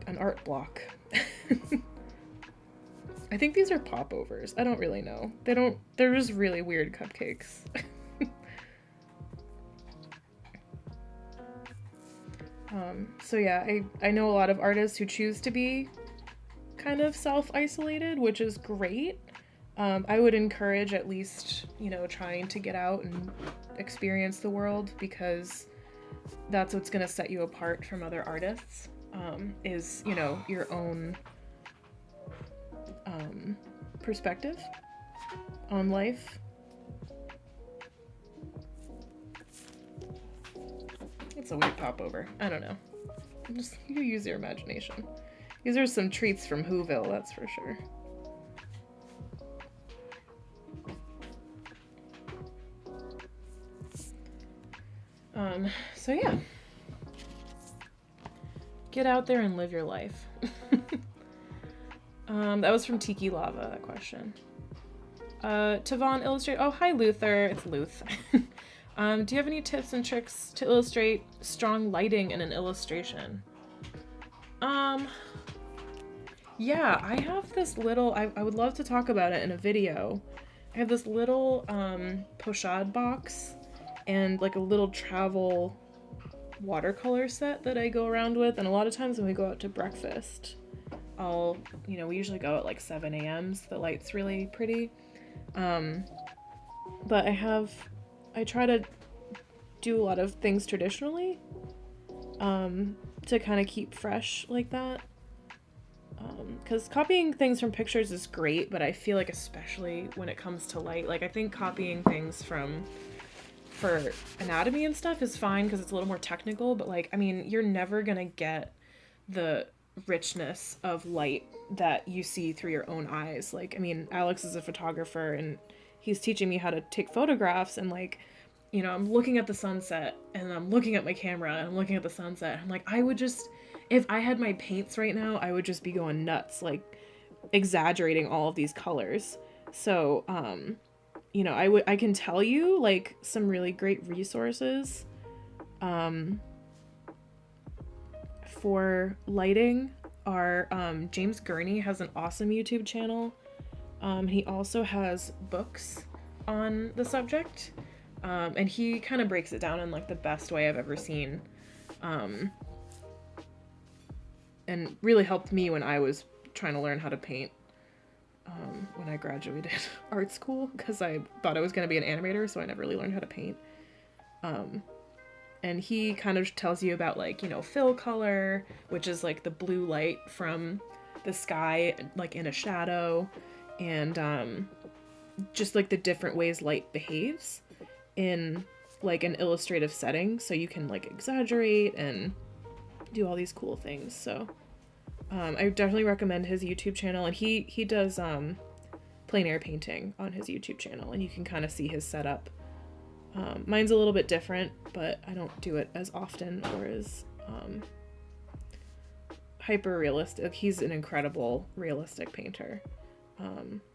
an art block. I think these are popovers. I don't really know. They're just really weird cupcakes. So yeah, I know a lot of artists who choose to be kind of self-isolated, which is great. I would encourage at least, you know, trying to get out and experience the world, because that's what's going to set you apart from other artists, is, you know, your own perspective on life. It's a weird popover. I don't know. Just, you use your imagination. These are some treats from Whoville, that's for sure. So yeah. Get out there and live your life. That was from Tiki Lava, that question. Tavon illustrate. Oh, hi Luther. It's Luth. Do you have any tips and tricks to illustrate strong lighting in an illustration? Yeah, I have this little, I would love to talk about it in a video. I have this little pochade box and like a little travel watercolor set that I go around with, and a lot of times when we go out to breakfast, we usually go at like 7 a.m. so the light's really pretty. But I try to do a lot of things traditionally to kind of keep fresh like that. because copying things from pictures is great, but I feel like especially when it comes to light, like I think copying things for anatomy and stuff is fine because it's a little more technical, but like, I mean, you're never gonna get the richness of light that you see through your own eyes. Like, I mean, Alex is a photographer and he's teaching me how to take photographs, and like, you know, I'm looking at the sunset and I'm looking at my camera and I'm looking at the sunset. I'm like, I would just, if I had my paints right now, I would just be going nuts, like exaggerating all of these colors. So, you know, I can tell you like some really great resources for lighting are James Gurney has an awesome YouTube channel. He also has books on the subject, and he kind of breaks it down in like the best way I've ever seen, and really helped me when I was trying to learn how to paint when I graduated art school, because I thought I was going to be an animator, so I never really learned how to paint. And he kind of tells you about like, you know, fill color, which is like the blue light from the sky, like in a shadow, and just like the different ways light behaves in like an illustrative setting, so you can like exaggerate and do all these cool things. So I definitely recommend his YouTube channel, and he does plein air painting on his YouTube channel, and you can kind of see his setup. Mine's a little bit different, but I don't do it as often or as hyper realistic. He's an incredible realistic painter,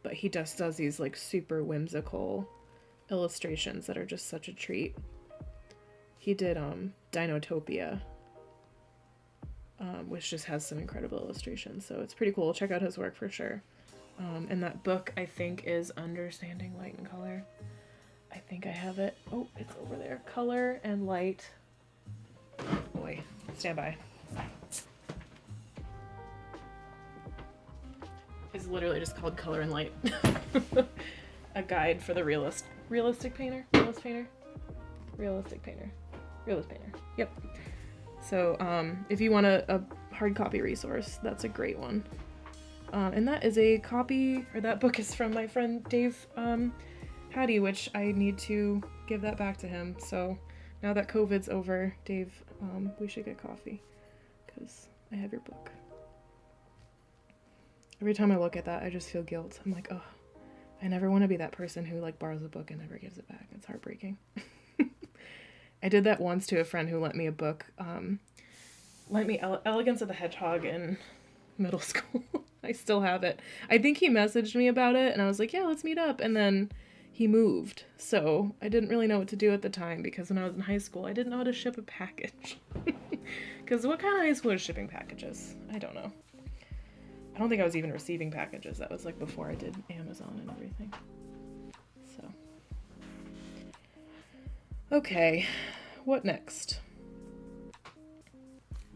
but he just does these like super whimsical illustrations that are just such a treat. He did Dinotopia, which just has some incredible illustrations, so it's pretty cool. Check out his work for sure. And that book, I think, is Understanding Light and Color. I think I have it. Oh, it's over there. Color and Light. Boy, stand by. It's literally just called Color and Light. A guide for the realistic painter. Yep. So if you want a hard copy resource, that's a great one. And that is a copy, or that book is from my friend Dave Hattie, which I need to give that back to him. So now that COVID's over, Dave, we should get coffee, because I have your book. Every time I look at that, I just feel guilt. I'm like, oh, I never want to be that person who like borrows a book and never gives it back. It's heartbreaking. I did that once to a friend who lent me a book. Lent me Elegance of the Hedgehog in middle school. I still have it. I think he messaged me about it, and I was like, yeah, let's meet up. And then he moved, so I didn't really know what to do at the time, because when I was in high school, I didn't know how to ship a package. Because what kind of high school is shipping packages? I don't know. I don't think I was even receiving packages. That was like before I did Amazon and everything. So. Okay, what next?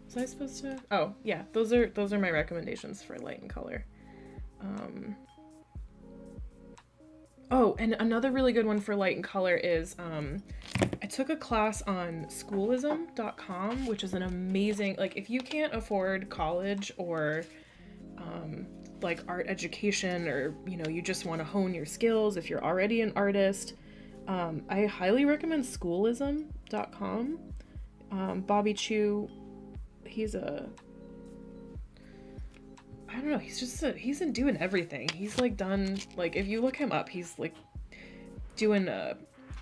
Was I supposed to? Oh, yeah, those are my recommendations for light and color. Oh, and another really good one for light and color is I took a class on schoolism.com, which is an amazing, like, if you can't afford college or like art education, or you know, you just want to hone your skills if you're already an artist, I highly recommend schoolism.com. Bobby Chu, he's I don't know, he's in doing everything. He's like done, like, if you look him up, he's like doing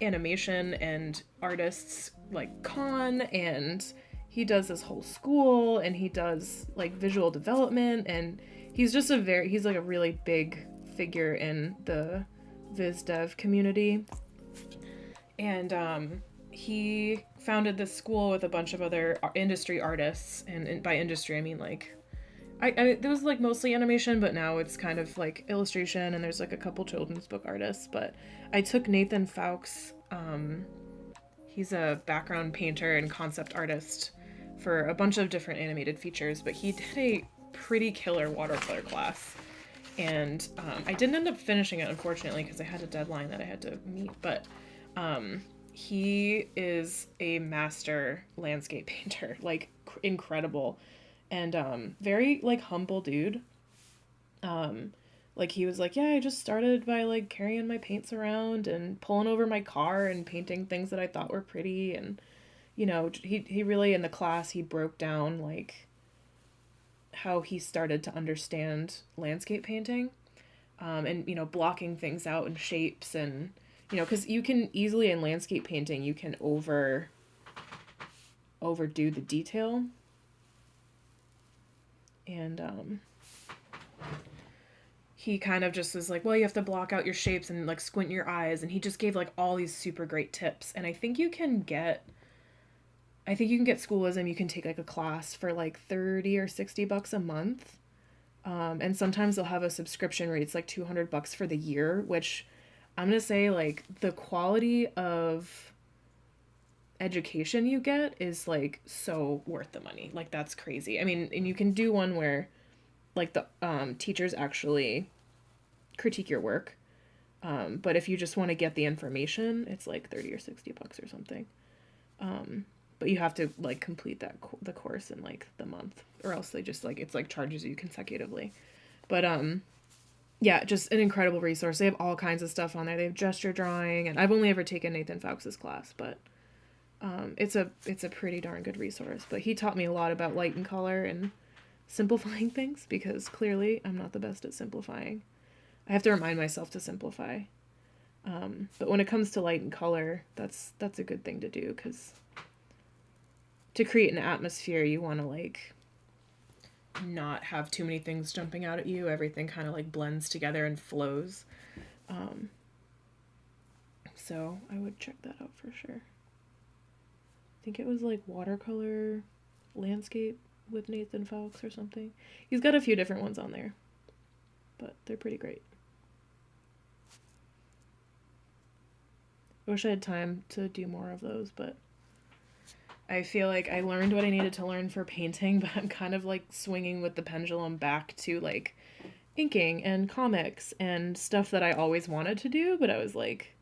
animation and artists like con, and he does this whole school, and he does like visual development, and he's just he's like a really big figure in the Viz Dev community. And he founded this school with a bunch of other industry artists, and by industry I mean like it was like mostly animation, but now it's kind of like illustration, and there's like a couple children's book artists. But I took Nathan Fowkes, he's a background painter and concept artist for a bunch of different animated features, but he did a pretty killer watercolor class, and I didn't end up finishing it, unfortunately, because I had a deadline that I had to meet. But he is a master landscape painter, like incredible, and very like humble dude. Like he was like, yeah, I just started by like carrying my paints around and pulling over my car and painting things that I thought were pretty. And he really, in the class, he broke down like how he started to understand landscape painting, and blocking things out in shapes, and because you can easily, in landscape painting, you can overdo the detail. And he kind of just was like, well, you have to block out your shapes and like squint your eyes, and he just gave like all these super great tips. And I think you can get Schoolism. You can take like a class for like 30 or $60 a month. And sometimes they'll have a subscription rate. It's like $200 for the year, which I'm going to say like the quality of education you get is like so worth the money. Like that's crazy. I mean, and you can do one where like the teachers actually critique your work. But if you just want to get the information, it's like 30 or $60 or something. But you have to like complete the course in like the month, or else they just like, it's like charges you consecutively. But yeah, just an incredible resource. They have all kinds of stuff on there. They have gesture drawing, and I've only ever taken Nathan Fowkes' class, but it's a pretty darn good resource. But he taught me a lot about light and color and simplifying things, because clearly I'm not the best at simplifying. I have to remind myself to simplify. But when it comes to light and color, that's a good thing to do, because to create an atmosphere, you want to like not have too many things jumping out at you. Everything kind of like blends together and flows. So I would check that out for sure. I think it was like watercolor landscape with Nathan Fowkes or something. He's got a few different ones on there, but they're pretty great. I wish I had time to do more of those, but I feel like I learned what I needed to learn for painting, but I'm kind of like swinging with the pendulum back to like inking and comics and stuff that I always wanted to do, but I was like,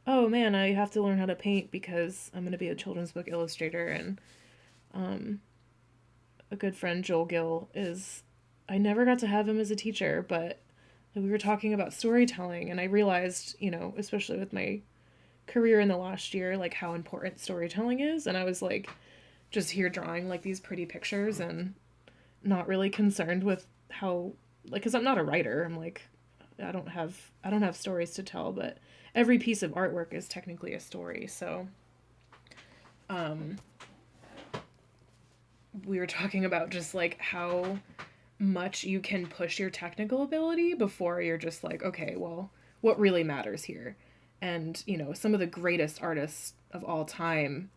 oh man, I have to learn how to paint because I'm going to be a children's book illustrator. And a good friend, Joel Gill, I never got to have him as a teacher, but we were talking about storytelling, and I realized, especially with my career in the last year, like how important storytelling is. And I was like just here drawing like these pretty pictures and not really concerned with how, like, because I'm not a writer. I'm like, I don't have stories to tell, but every piece of artwork is technically a story. So we were talking about just like how much you can push your technical ability before you're just like, okay, well, what really matters here? And, some of the greatest artists of all time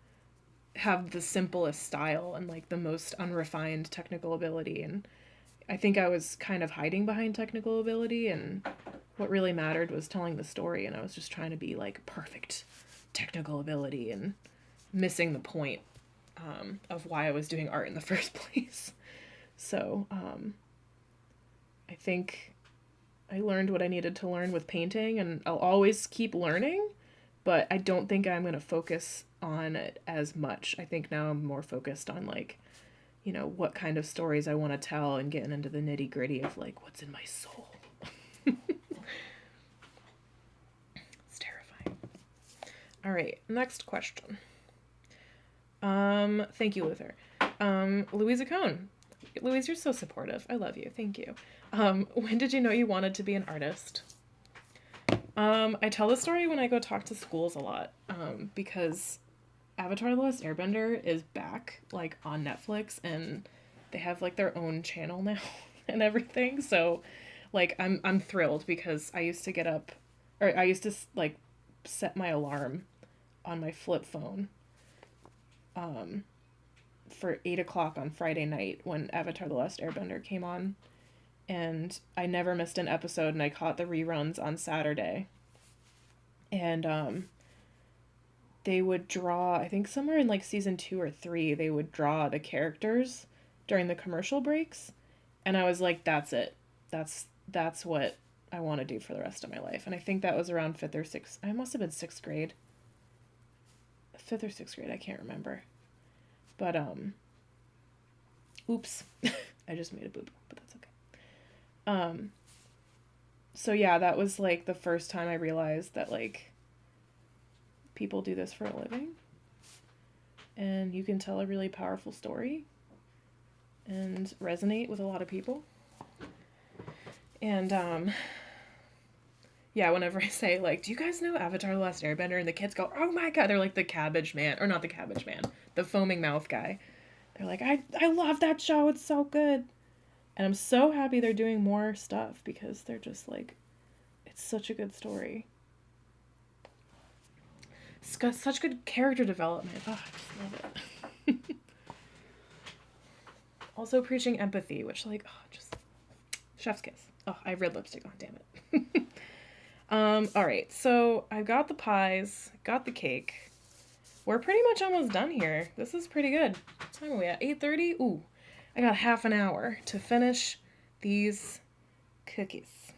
have the simplest style and like the most unrefined technical ability. And I think I was kind of hiding behind technical ability, and what really mattered was telling the story. And I was just trying to be like perfect technical ability and missing the point of why I was doing art in the first place. So I think I learned what I needed to learn with painting, and I'll always keep learning, but I don't think I'm going to focus on it as much. I think now I'm more focused on like, what kind of stories I want to tell, and getting into the nitty gritty of like what's in my soul. It's terrifying. All right, next question. Thank you, Luther. Louisa Cohn. Louise, you're so supportive. I love you. Thank you. When did you know you wanted to be an artist? I tell this story when I go talk to schools a lot, because Avatar: The Last Airbender is back, like, on Netflix, and they have, like, their own channel now and everything. So, like, I'm thrilled, because I used to get up, or I used to, like, set my alarm on my flip phone, for 8 o'clock on Friday night when Avatar: The Last Airbender came on. And I never missed an episode, and I caught the reruns on Saturday. And they would draw, I think somewhere in like season 2 or 3, they would draw the characters during the commercial breaks. And I was like, that's it. That's what I want to do for the rest of my life. And I think that was around 5th or 6th. I must have been 6th grade. 5th or 6th grade, I can't remember. But, oops. I just made a boo-boo, but that's okay. So yeah, that was like the first time I realized that like people do this for a living. And you can tell a really powerful story and resonate with a lot of people. And yeah, whenever I say like, do you guys know Avatar: The Last Airbender? And the kids go, oh my god, they're like the Cabbage Man, or not the Cabbage Man, the foaming mouth guy. They're like, I love that show, it's so good. And I'm so happy they're doing more stuff because they're just like, it's such a good story. It's got such good character development. Oh, I just love it. Also preaching empathy, which like, oh, just chef's kiss. Oh, I have red lipstick on, damn it. All right, so I've got the pies, got the cake. We're pretty much almost done here. This is pretty good. What time are we at? 8:30? Ooh, I got half an hour to finish these cookies.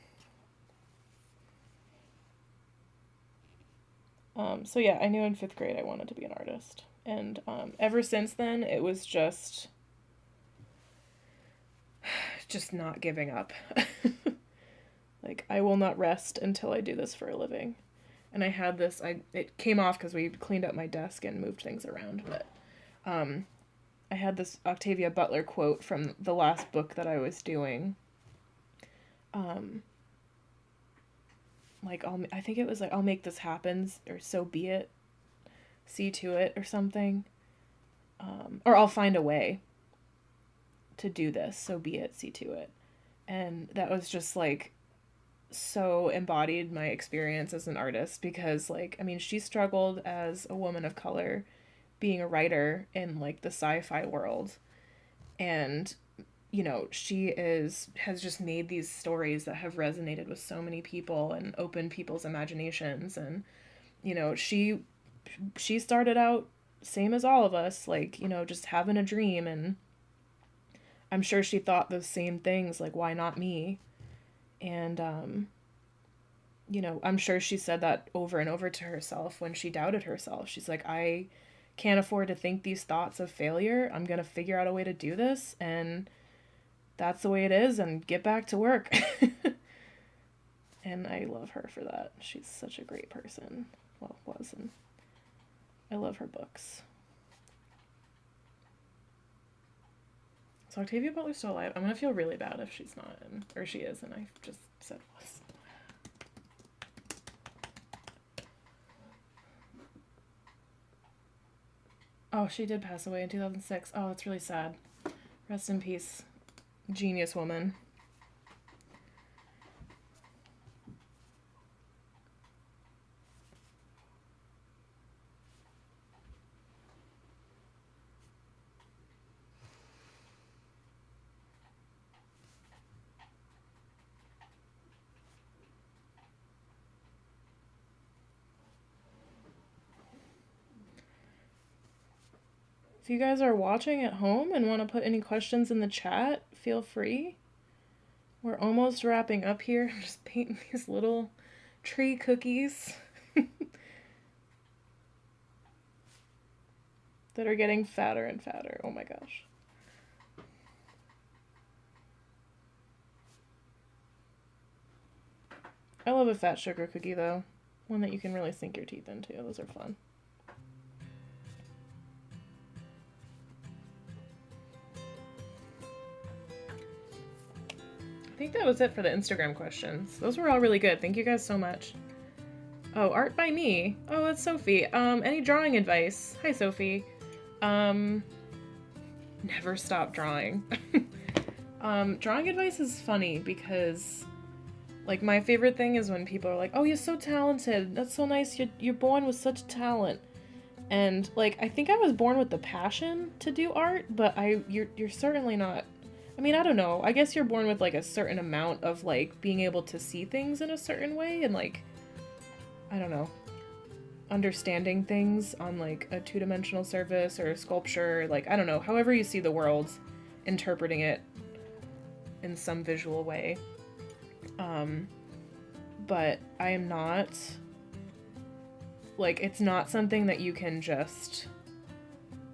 So yeah, I knew in 5th grade I wanted to be an artist. And ever since then, it was just not giving up. Like, I will not rest until I do this for a living. And I had this, it came off because we cleaned up my desk and moved things around, but I had this Octavia Butler quote from the last book that I was doing. Like, I think it was like, I'll make this happen, or so be it, see to it, or something. Or I'll find a way to do this, so be it, see to it. And that was just like, so embodied my experience as an artist, because like, I mean, she struggled as a woman of color being a writer in like the sci-fi world, and you know, she has just made these stories that have resonated with so many people and opened people's imaginations. And you know, she started out same as all of us, like, you know, just having a dream, and I'm sure she thought those same things, like, why not me? And you know, I'm sure she said that over and over to herself when she doubted herself. She's like, I can't afford to think these thoughts of failure. I'm going to figure out a way to do this, and that's the way it is, and get back to work. And I love her for that. She's such a great person. Well, was, and I love her books. So Octavia Butler's still alive. I'm going to feel really bad if she's not, or she is, and I just said was. Oh, she did pass away in 2006. Oh, that's really sad. Rest in peace. Genius woman. If you guys are watching at home and want to put any questions in the chat, feel free. We're almost wrapping up here. I'm just painting these little tree cookies that are getting fatter and fatter. Oh my gosh. I love a fat sugar cookie though. One that you can really sink your teeth into. Those are fun. I think that was it for the Instagram questions. Those were all really good. Thank you guys so much. Oh, art by me. Oh, that's Sophie. Any drawing advice? Hi, Sophie. Never stop drawing. Drawing advice is funny because, like, my favorite thing is when people are like, oh, you're so talented. That's so nice. You're born with such talent. And, like, I think I was born with the passion to do art, but you're certainly not. I mean, I don't know. I guess you're born with, like, a certain amount of, like, being able to see things in a certain way and, like, I don't know, understanding things on, like, a two-dimensional surface or sculpture. Like, I don't know. However you see the world, interpreting it in some visual way. But I am not, like, it's not something that you can just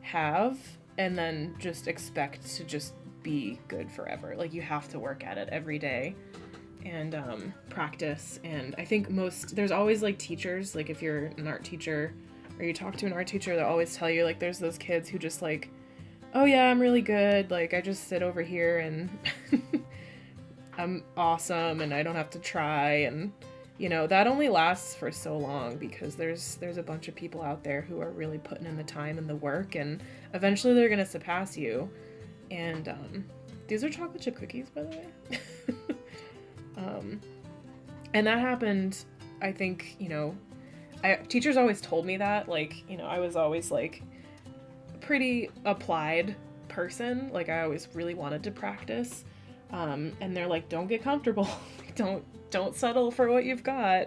have and then just expect to just be good forever. Like, you have to work at it every day. and practice. And I think there's always like teachers, like if you're an art teacher or you talk to an art teacher, they'll always tell you like there's those kids who just like, oh yeah, I'm really good, like I just sit over here and I'm awesome and I don't have to try. And you know, that only lasts for so long because there's a bunch of people out there who are really putting in the time and the work, and eventually they're gonna surpass you. And these are chocolate chip cookies, by the way. And that happened, I think, you know, teachers always told me that, like, you know, I was always like pretty applied person, like I always really wanted to practice, and they're like, don't get comfortable, don't settle for what you've got,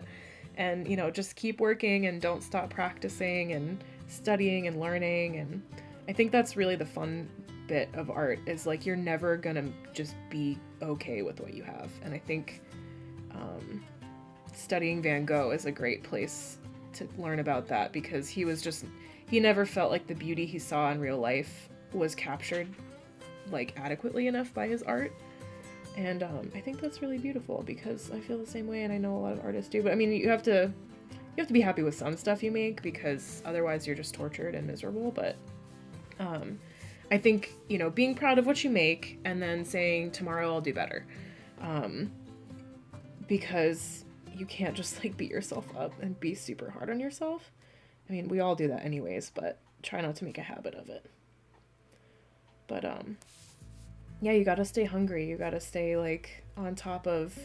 and you know, just keep working and don't stop practicing and studying and learning. And I think that's really the fun bit of art, is like you're never gonna just be okay with what you have. And I think studying Van Gogh is a great place to learn about that, because he never felt like the beauty he saw in real life was captured like adequately enough by his art. And I think that's really beautiful, because I feel the same way, and I know a lot of artists do. But I mean, you have to be happy with some stuff you make, because otherwise you're just tortured and miserable. But I think, you know, being proud of what you make and then saying tomorrow I'll do better, because you can't just like beat yourself up and be super hard on yourself. I mean, we all do that anyways, but try not to make a habit of it. But yeah, you gotta stay hungry. You gotta stay like on top of,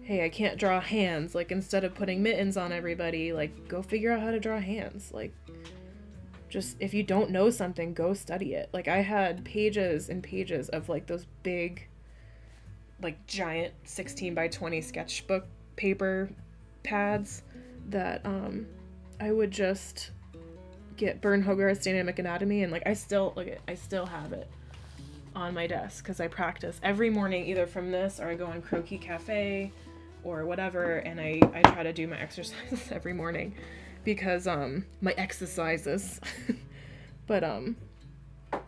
hey, I can't draw hands. Like, instead of putting mittens on everybody, like go figure out how to draw hands. Like, just if you don't know something, go study it. Like, I had pages and pages of like those big, like giant 16 by 20 sketchbook paper pads that I would just get Bern Hogarth's Dynamic Anatomy, and like I still have it on my desk because I practice every morning, either from this or I go on Croquis Cafe or whatever, and I try to do my exercises every morning, because my exercises but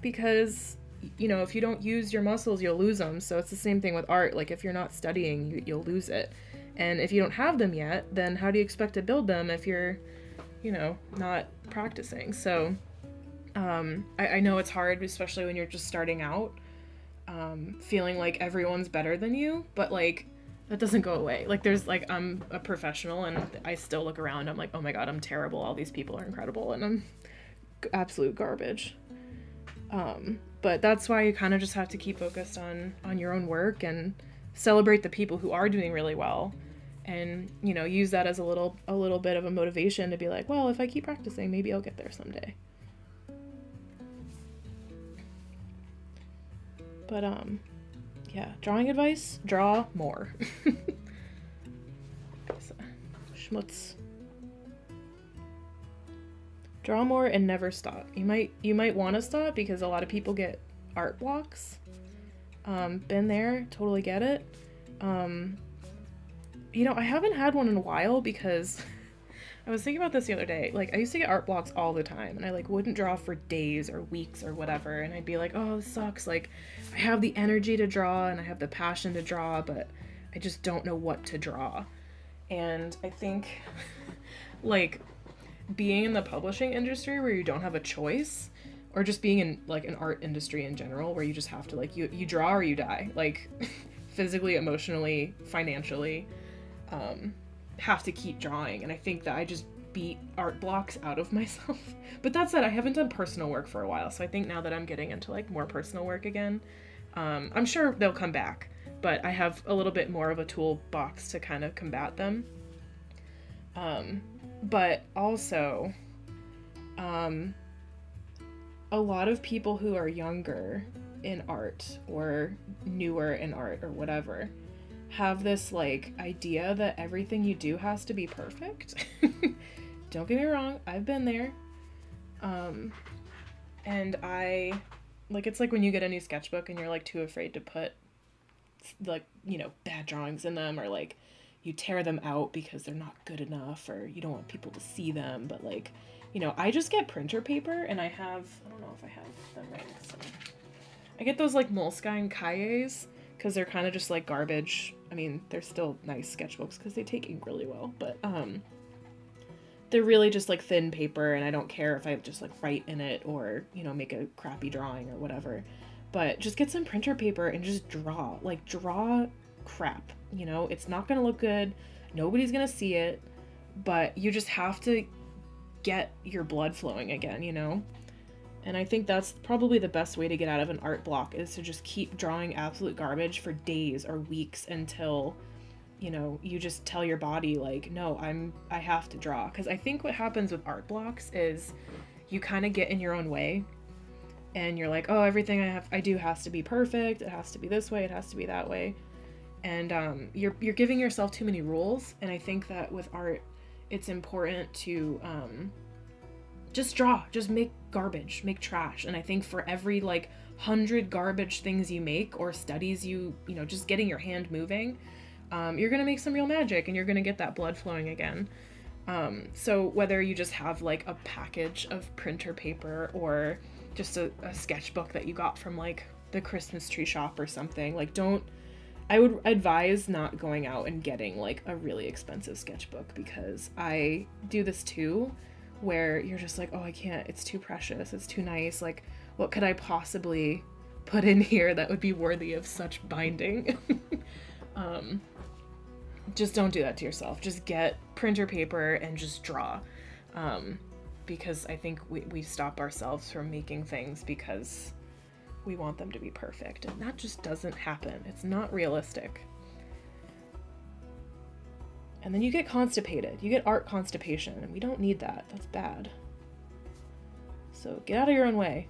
because, you know, if you don't use your muscles, you'll lose them. So it's the same thing with art. Like, if you're not studying, you'll lose it. And if you don't have them yet, then how do you expect to build them if you're, you know, not practicing? So I know it's hard, especially when you're just starting out, feeling like everyone's better than you, but like that doesn't go away. Like, there's like, I'm a professional and I still look around, I'm like, oh my god, I'm terrible, all these people are incredible and I'm absolute garbage. But that's why you kind of just have to keep focused on your own work and celebrate the people who are doing really well, and, you know, use that as a little bit of a motivation to be like, well, if I keep practicing, maybe I'll get there someday. But yeah, drawing advice, draw more. Schmutz. Draw more and never stop. You might want to stop because a lot of people get art blocks. Been there, totally get it. You know, I haven't had one in a while, because I was thinking about this the other day. Like, I used to get art blocks all the time, and I like wouldn't draw for days or weeks or whatever, and I'd be like, oh, this sucks. Like, I have the energy to draw and I have the passion to draw, but I just don't know what to draw. And I think like being in the publishing industry where you don't have a choice, or just being in like an art industry in general where you just have to like, you draw or you die, like physically, emotionally, financially, have to keep drawing. And I think that I just beat art blocks out of myself. But that said, I haven't done personal work for a while, so I think now that I'm getting into like more personal work again, I'm sure they'll come back, but I have a little bit more of a toolbox to kind of combat them. But also, a lot of people who are younger in art or newer in art or whatever have this like idea that everything you do has to be perfect. Don't get me wrong, I've been there. And I like, it's like when you get a new sketchbook and you're like too afraid to put like, you know, bad drawings in them, or like you tear them out because they're not good enough, or you don't want people to see them. But like, you know, I just get printer paper, and I don't know if I have them right next to me. I get those like Moleskine cahiers, because they're kind of just like garbage. I mean, they're still nice sketchbooks because they take ink really well, but they're really just like thin paper, and I don't care if I just like write in it or, you know, make a crappy drawing or whatever. But just get some printer paper and just draw. Like, draw crap, you know? It's not gonna look good. Nobody's gonna see it. But you just have to get your blood flowing again, you know? And I think that's probably the best way to get out of an art block, is to just keep drawing absolute garbage for days or weeks until, you know, you just tell your body, like, no, I have to draw. Because I think what happens with art blocks is you kind of get in your own way, and you're like, oh, everything I do has to be perfect. It has to be this way. It has to be that way. And you're giving yourself too many rules. And I think that with art, it's important to just draw, just make garbage, make trash. And I think for every like 100 garbage things you make, or studies you know, just getting your hand moving, you're gonna make some real magic, and you're gonna get that blood flowing again. So whether you just have like a package of printer paper, or just a sketchbook that you got from like the Christmas tree shop or something, like, I would advise not going out and getting like a really expensive sketchbook, because I do this too, where you're just like, oh, I can't, it's too precious, it's too nice, like, what could I possibly put in here that would be worthy of such binding? Just don't do that to yourself. Just get printer paper and just draw. Because I think we stop ourselves from making things because we want them to be perfect, and that just doesn't happen. It's not realistic. And then you get constipated. You get art constipation, and we don't need that. That's bad. So get out of your own way.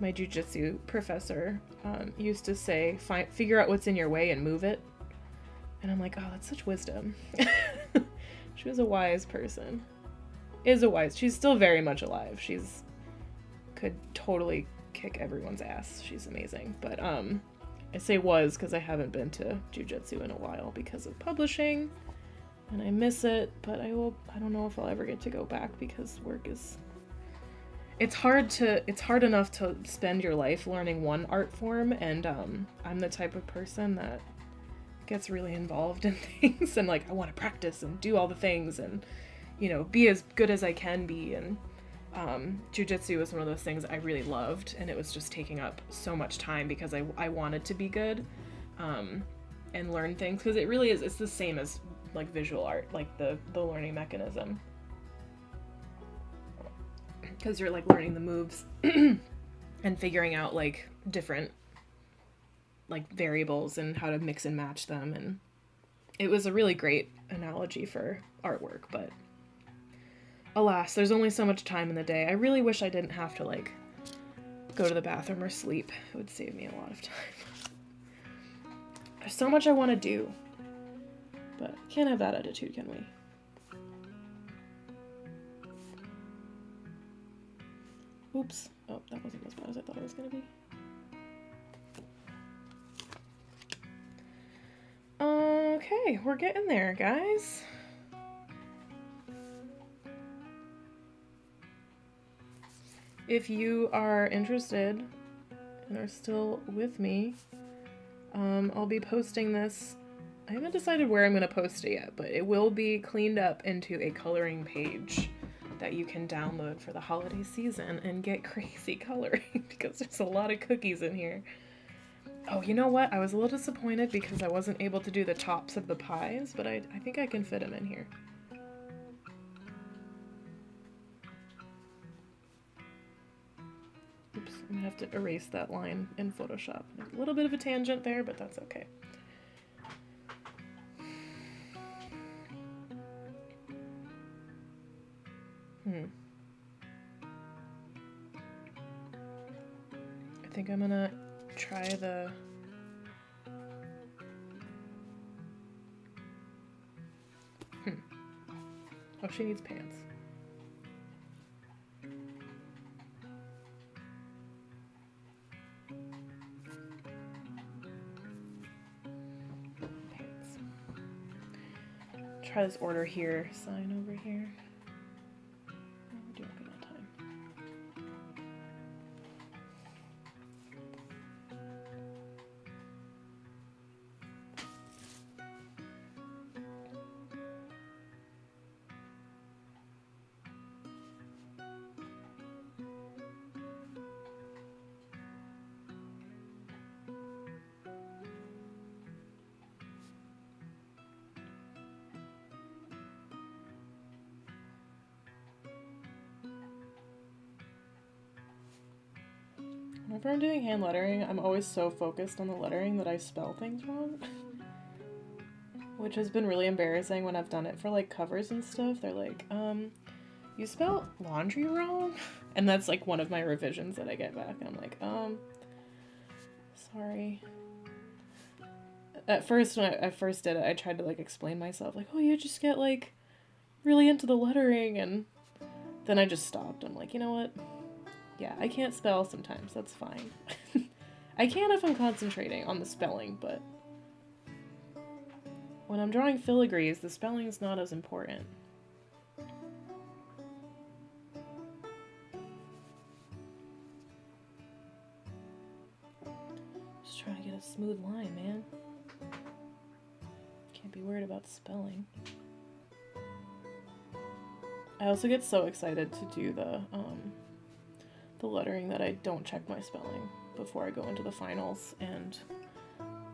My jujitsu professor used to say, figure out what's in your way and move it. And I'm like, oh, that's such wisdom. She was a wise person. She's still very much alive. Could totally kick everyone's ass. She's amazing. But I say was because I haven't been to jujitsu in a while because of publishing, and I miss it, but I don't know if I'll ever get to go back, because work is, it's hard enough to spend your life learning one art form, and I'm the type of person that gets really involved in things, and like, I want to practice and do all the things, and, you know, be as good as I can be. And jujitsu was one of those things I really loved, and it was just taking up so much time because I wanted to be good and learn things, because it really is, it's the same as like visual art, like the learning mechanism, because you're like learning the moves and figuring out like different like variables and how to mix and match them. And it was a really great analogy for artwork, but alas, there's only so much time in the day. I really wish I didn't have to like go to the bathroom or sleep. It would save me a lot of time. There's so much I want to do, but can't have that attitude, can we? Oops. Oh, that wasn't as bad as I thought it was gonna be. Okay, we're getting there, guys. If you are interested and are still with me, I'll be posting this. I haven't decided where I'm going to post it yet, but it will be cleaned up into a coloring page that you can download for the holiday season and get crazy coloring, because there's a lot of cookies in here. Oh, you know what? I was a little disappointed because I wasn't able to do the tops of the pies, but I think I can fit them in here. Oops, I'm gonna have to erase that line in Photoshop. A little bit of a tangent there, but that's okay. I think I'm gonna try the Oh, she needs pants. Pants. Try this order here sign over here. Oh, we're doing good on time. Whenever I'm doing hand lettering, I'm always so focused on the lettering that I spell things wrong. Which has been really embarrassing when I've done it for like covers and stuff. They're like, you spelled laundry wrong? And that's like one of my revisions that I get back. And I'm like, sorry. At first, when I first did it, I tried to like explain myself, like, oh, you just get like really into the lettering, and then I just stopped. I'm like, you know what? Yeah, I can't spell sometimes. That's fine. I can if I'm concentrating on the spelling, but when I'm drawing filigrees, the spelling's not as important. Just trying to get a smooth line, man. Can't be worried about spelling. I also get so excited to do the lettering that I don't check my spelling before I go into the finals, and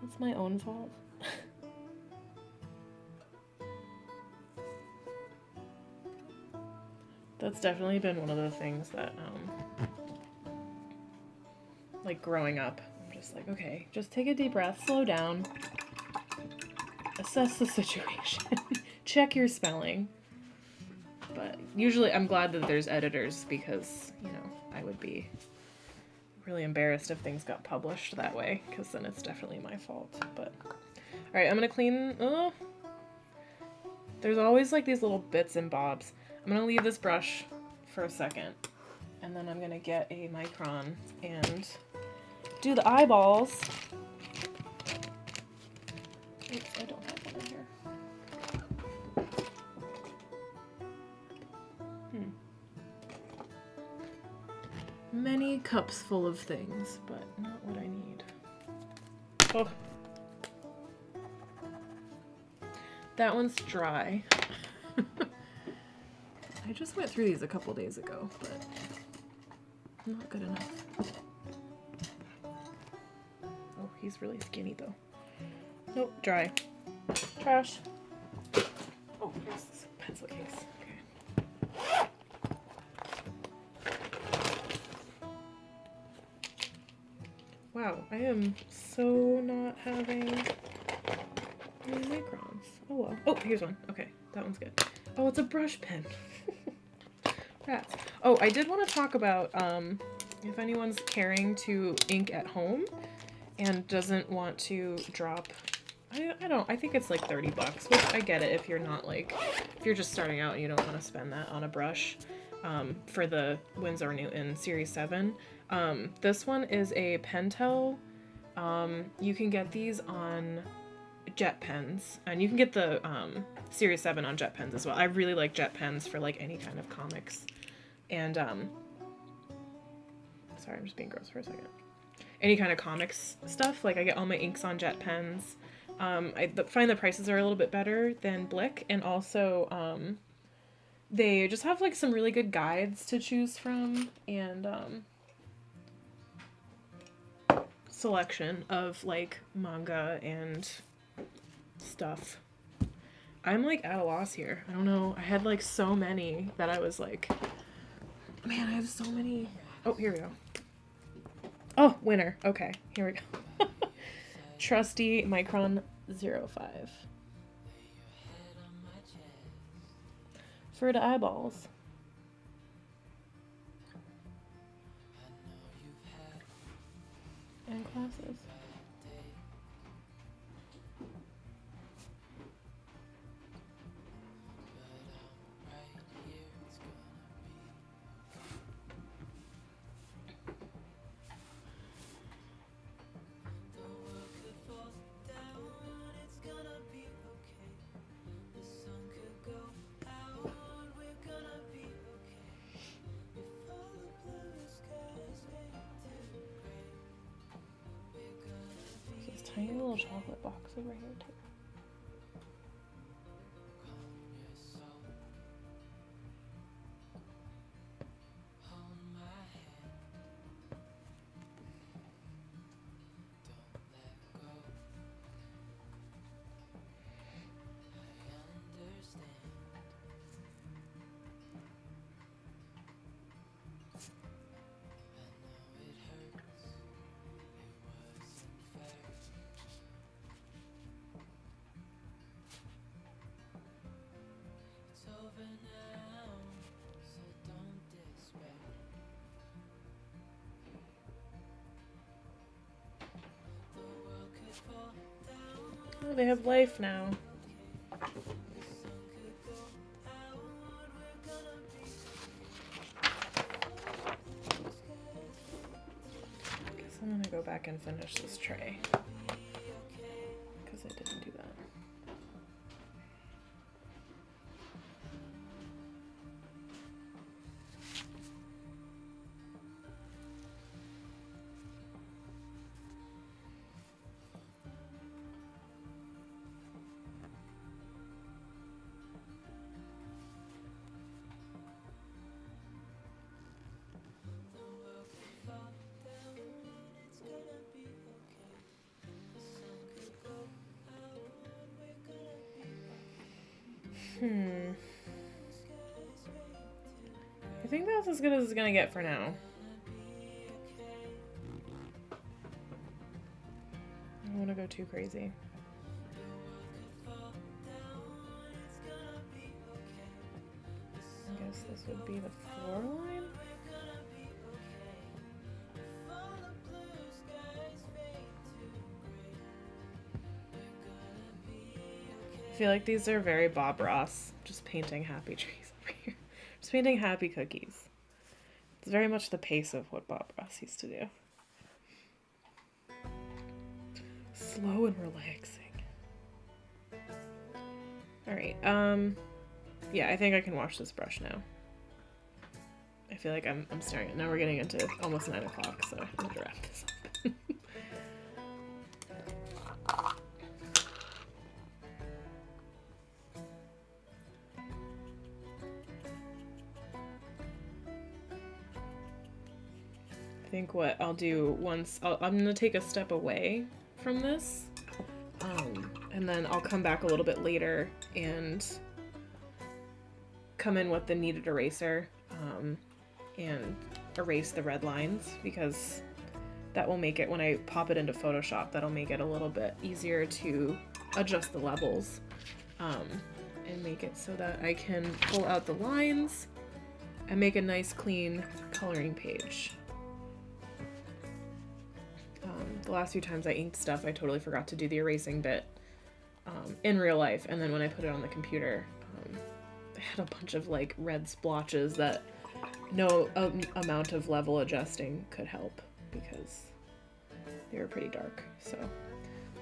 that's my own fault. That's definitely been one of the things that, like growing up, I'm just like, okay, just take a deep breath, slow down, assess the situation, check your spelling. But usually I'm glad that there's editors because, you know, I would be really embarrassed if things got published that way, because then it's definitely my fault. But alright, I'm gonna clean. There's always like these little bits and bobs. I'm gonna leave this brush for a second, and then I'm gonna get a micron and do the eyeballs. Oops, I don't have one in here. Many cups full of things, but not what I need. Oh. That one's dry. I just went through these a couple days ago, but not good enough. Oh, he's really skinny though. Nope, dry. Trash. Oh, here's this pencil case. Okay. Wow, I am so not having any microns. Oh well. Oh, here's one. Okay, that one's good. Oh, it's a brush pen. Rats. Oh, I did want to talk about if anyone's caring to ink at home and doesn't want to drop, I think it's like 30 bucks, which I get it if you're not like, if you're just starting out and you don't want to spend that on a brush for the Winsor & Newton Series 7. This one is a Pentel. You can get these on jet pens, and you can get the Series 7 on jet pens as well. I really like jet pens for like any kind of comics. And sorry, I'm just being gross for a second. Any kind of comics stuff, like I get all my inks on jet pens. I find the prices are a little bit better than Blick, and also they just have like some really good guides to choose from, and selection of like manga and stuff. I'm like at a loss here. I don't know. I had like so many that I was like, man, I have so many. Oh, here we go. Oh, winner. Okay, here we go. Trusty Micron 05. For the eyeballs. And glasses. Tiny little chocolate box over here too. Oh, they have life now. Guess I'm gonna go back and finish this tray. Because I didn't do that. I think that's as good as it's gonna get for now. I don't want to go too crazy. I guess this would be the floor line. I feel like these are very Bob Ross, just painting happy trees over here. Just painting happy cookies. It's very much the pace of what Bob Ross used to do. Slow and relaxing. Alright, yeah, I think I can wash this brush now. I feel like I'm staring at it. Now we're getting into almost 9 o'clock, so I'm gonna wrap this up. I think what I'll do once, I'm gonna take a step away from this, and then I'll come back a little bit later and come in with the kneaded eraser and erase the red lines, because that will make it, when I pop it into Photoshop, that'll make it a little bit easier to adjust the levels and make it so that I can pull out the lines and make a nice clean coloring page. The last few times I inked stuff, I totally forgot to do the erasing bit in real life, and then when I put it on the computer, I had a bunch of like red splotches that no amount of level adjusting could help because they were pretty dark. So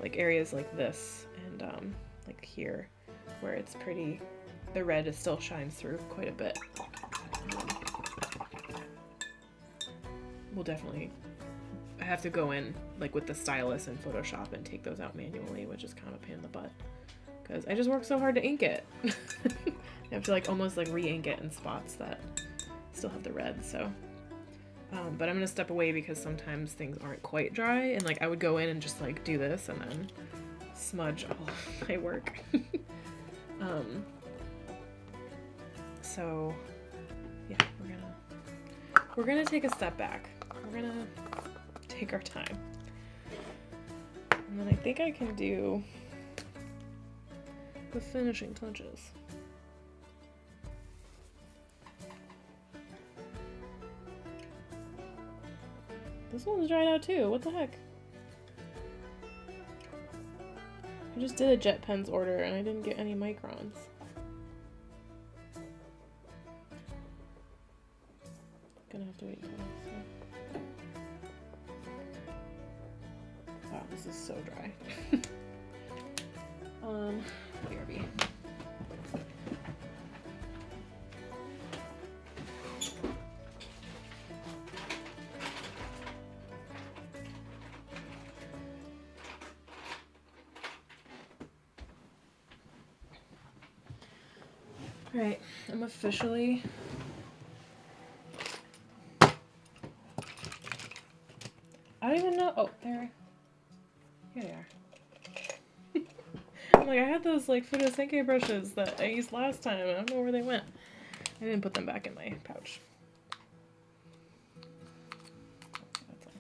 like areas like this and like here where it's pretty, the red still shines through quite a bit. We'll definitely, I have to go in like with the stylus in Photoshop and take those out manually, which is kind of a pain in the butt because I just work so hard to ink it. I have to like almost like re-ink it in spots that still have the red, so but I'm gonna step away because sometimes things aren't quite dry, and like I would go in and just like do this and then smudge all of my work. So yeah, we're gonna take a step back. We're gonna take our time, and then I think I can do the finishing touches. This one's dried out too, what the heck? I just did a Jet Pens order and I didn't get any microns. Gonna have to wait until this. Wow, this is so dry. BRB. Alright, I'm officially I don't even know. Oh, here they are. I'm like, I had those like Futosenke brushes that I used last time. I don't know where they went. I didn't put them back in my pouch. That's all.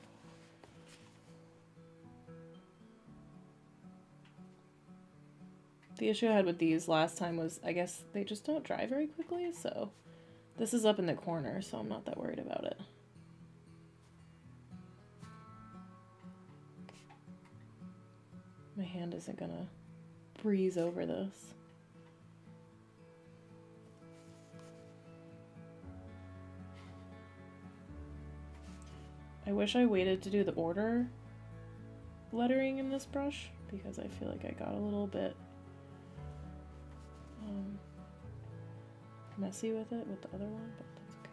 The issue I had with these last time was, I guess, they just don't dry very quickly, so this is up in the corner, so I'm not that worried about it. My hand isn't gonna breeze over this. I wish I waited to do the order lettering in this brush, because I feel like I got a little bit messy with it with the other one, but that's okay.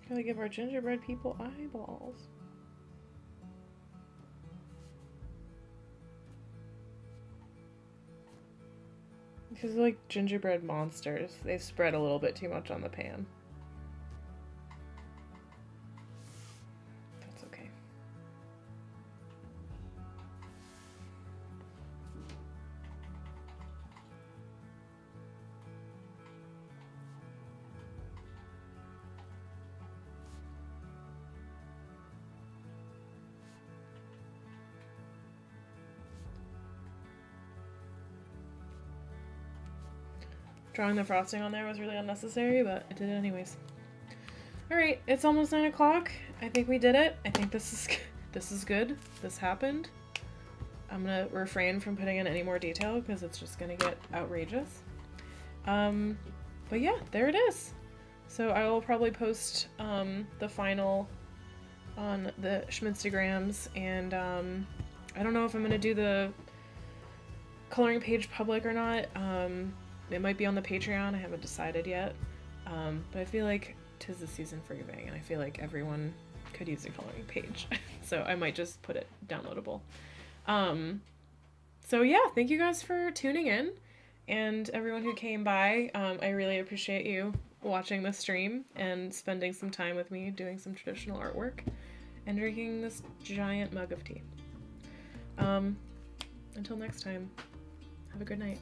Gotta give our gingerbread people eyeballs. Because they're like gingerbread monsters. They spread a little bit too much on the pan. That's okay. Drawing the frosting on there was really unnecessary, but I did it anyways. Alright, it's almost 9 o'clock. I think we did it. I think this is good. This happened. I'm gonna refrain from putting in any more detail because it's just gonna get outrageous. But yeah, there it is. So I will probably post the final on the Schminstagrams, and I don't know if I'm gonna do the coloring page public or not. It might be on the Patreon, I haven't decided yet. But I feel like 'tis the season for giving, and I feel like everyone could use a coloring page. So I might just put it downloadable. So yeah, thank you guys for tuning in, and everyone who came by. I really appreciate you watching the stream and spending some time with me doing some traditional artwork and drinking this giant mug of tea. Until next time, have a good night.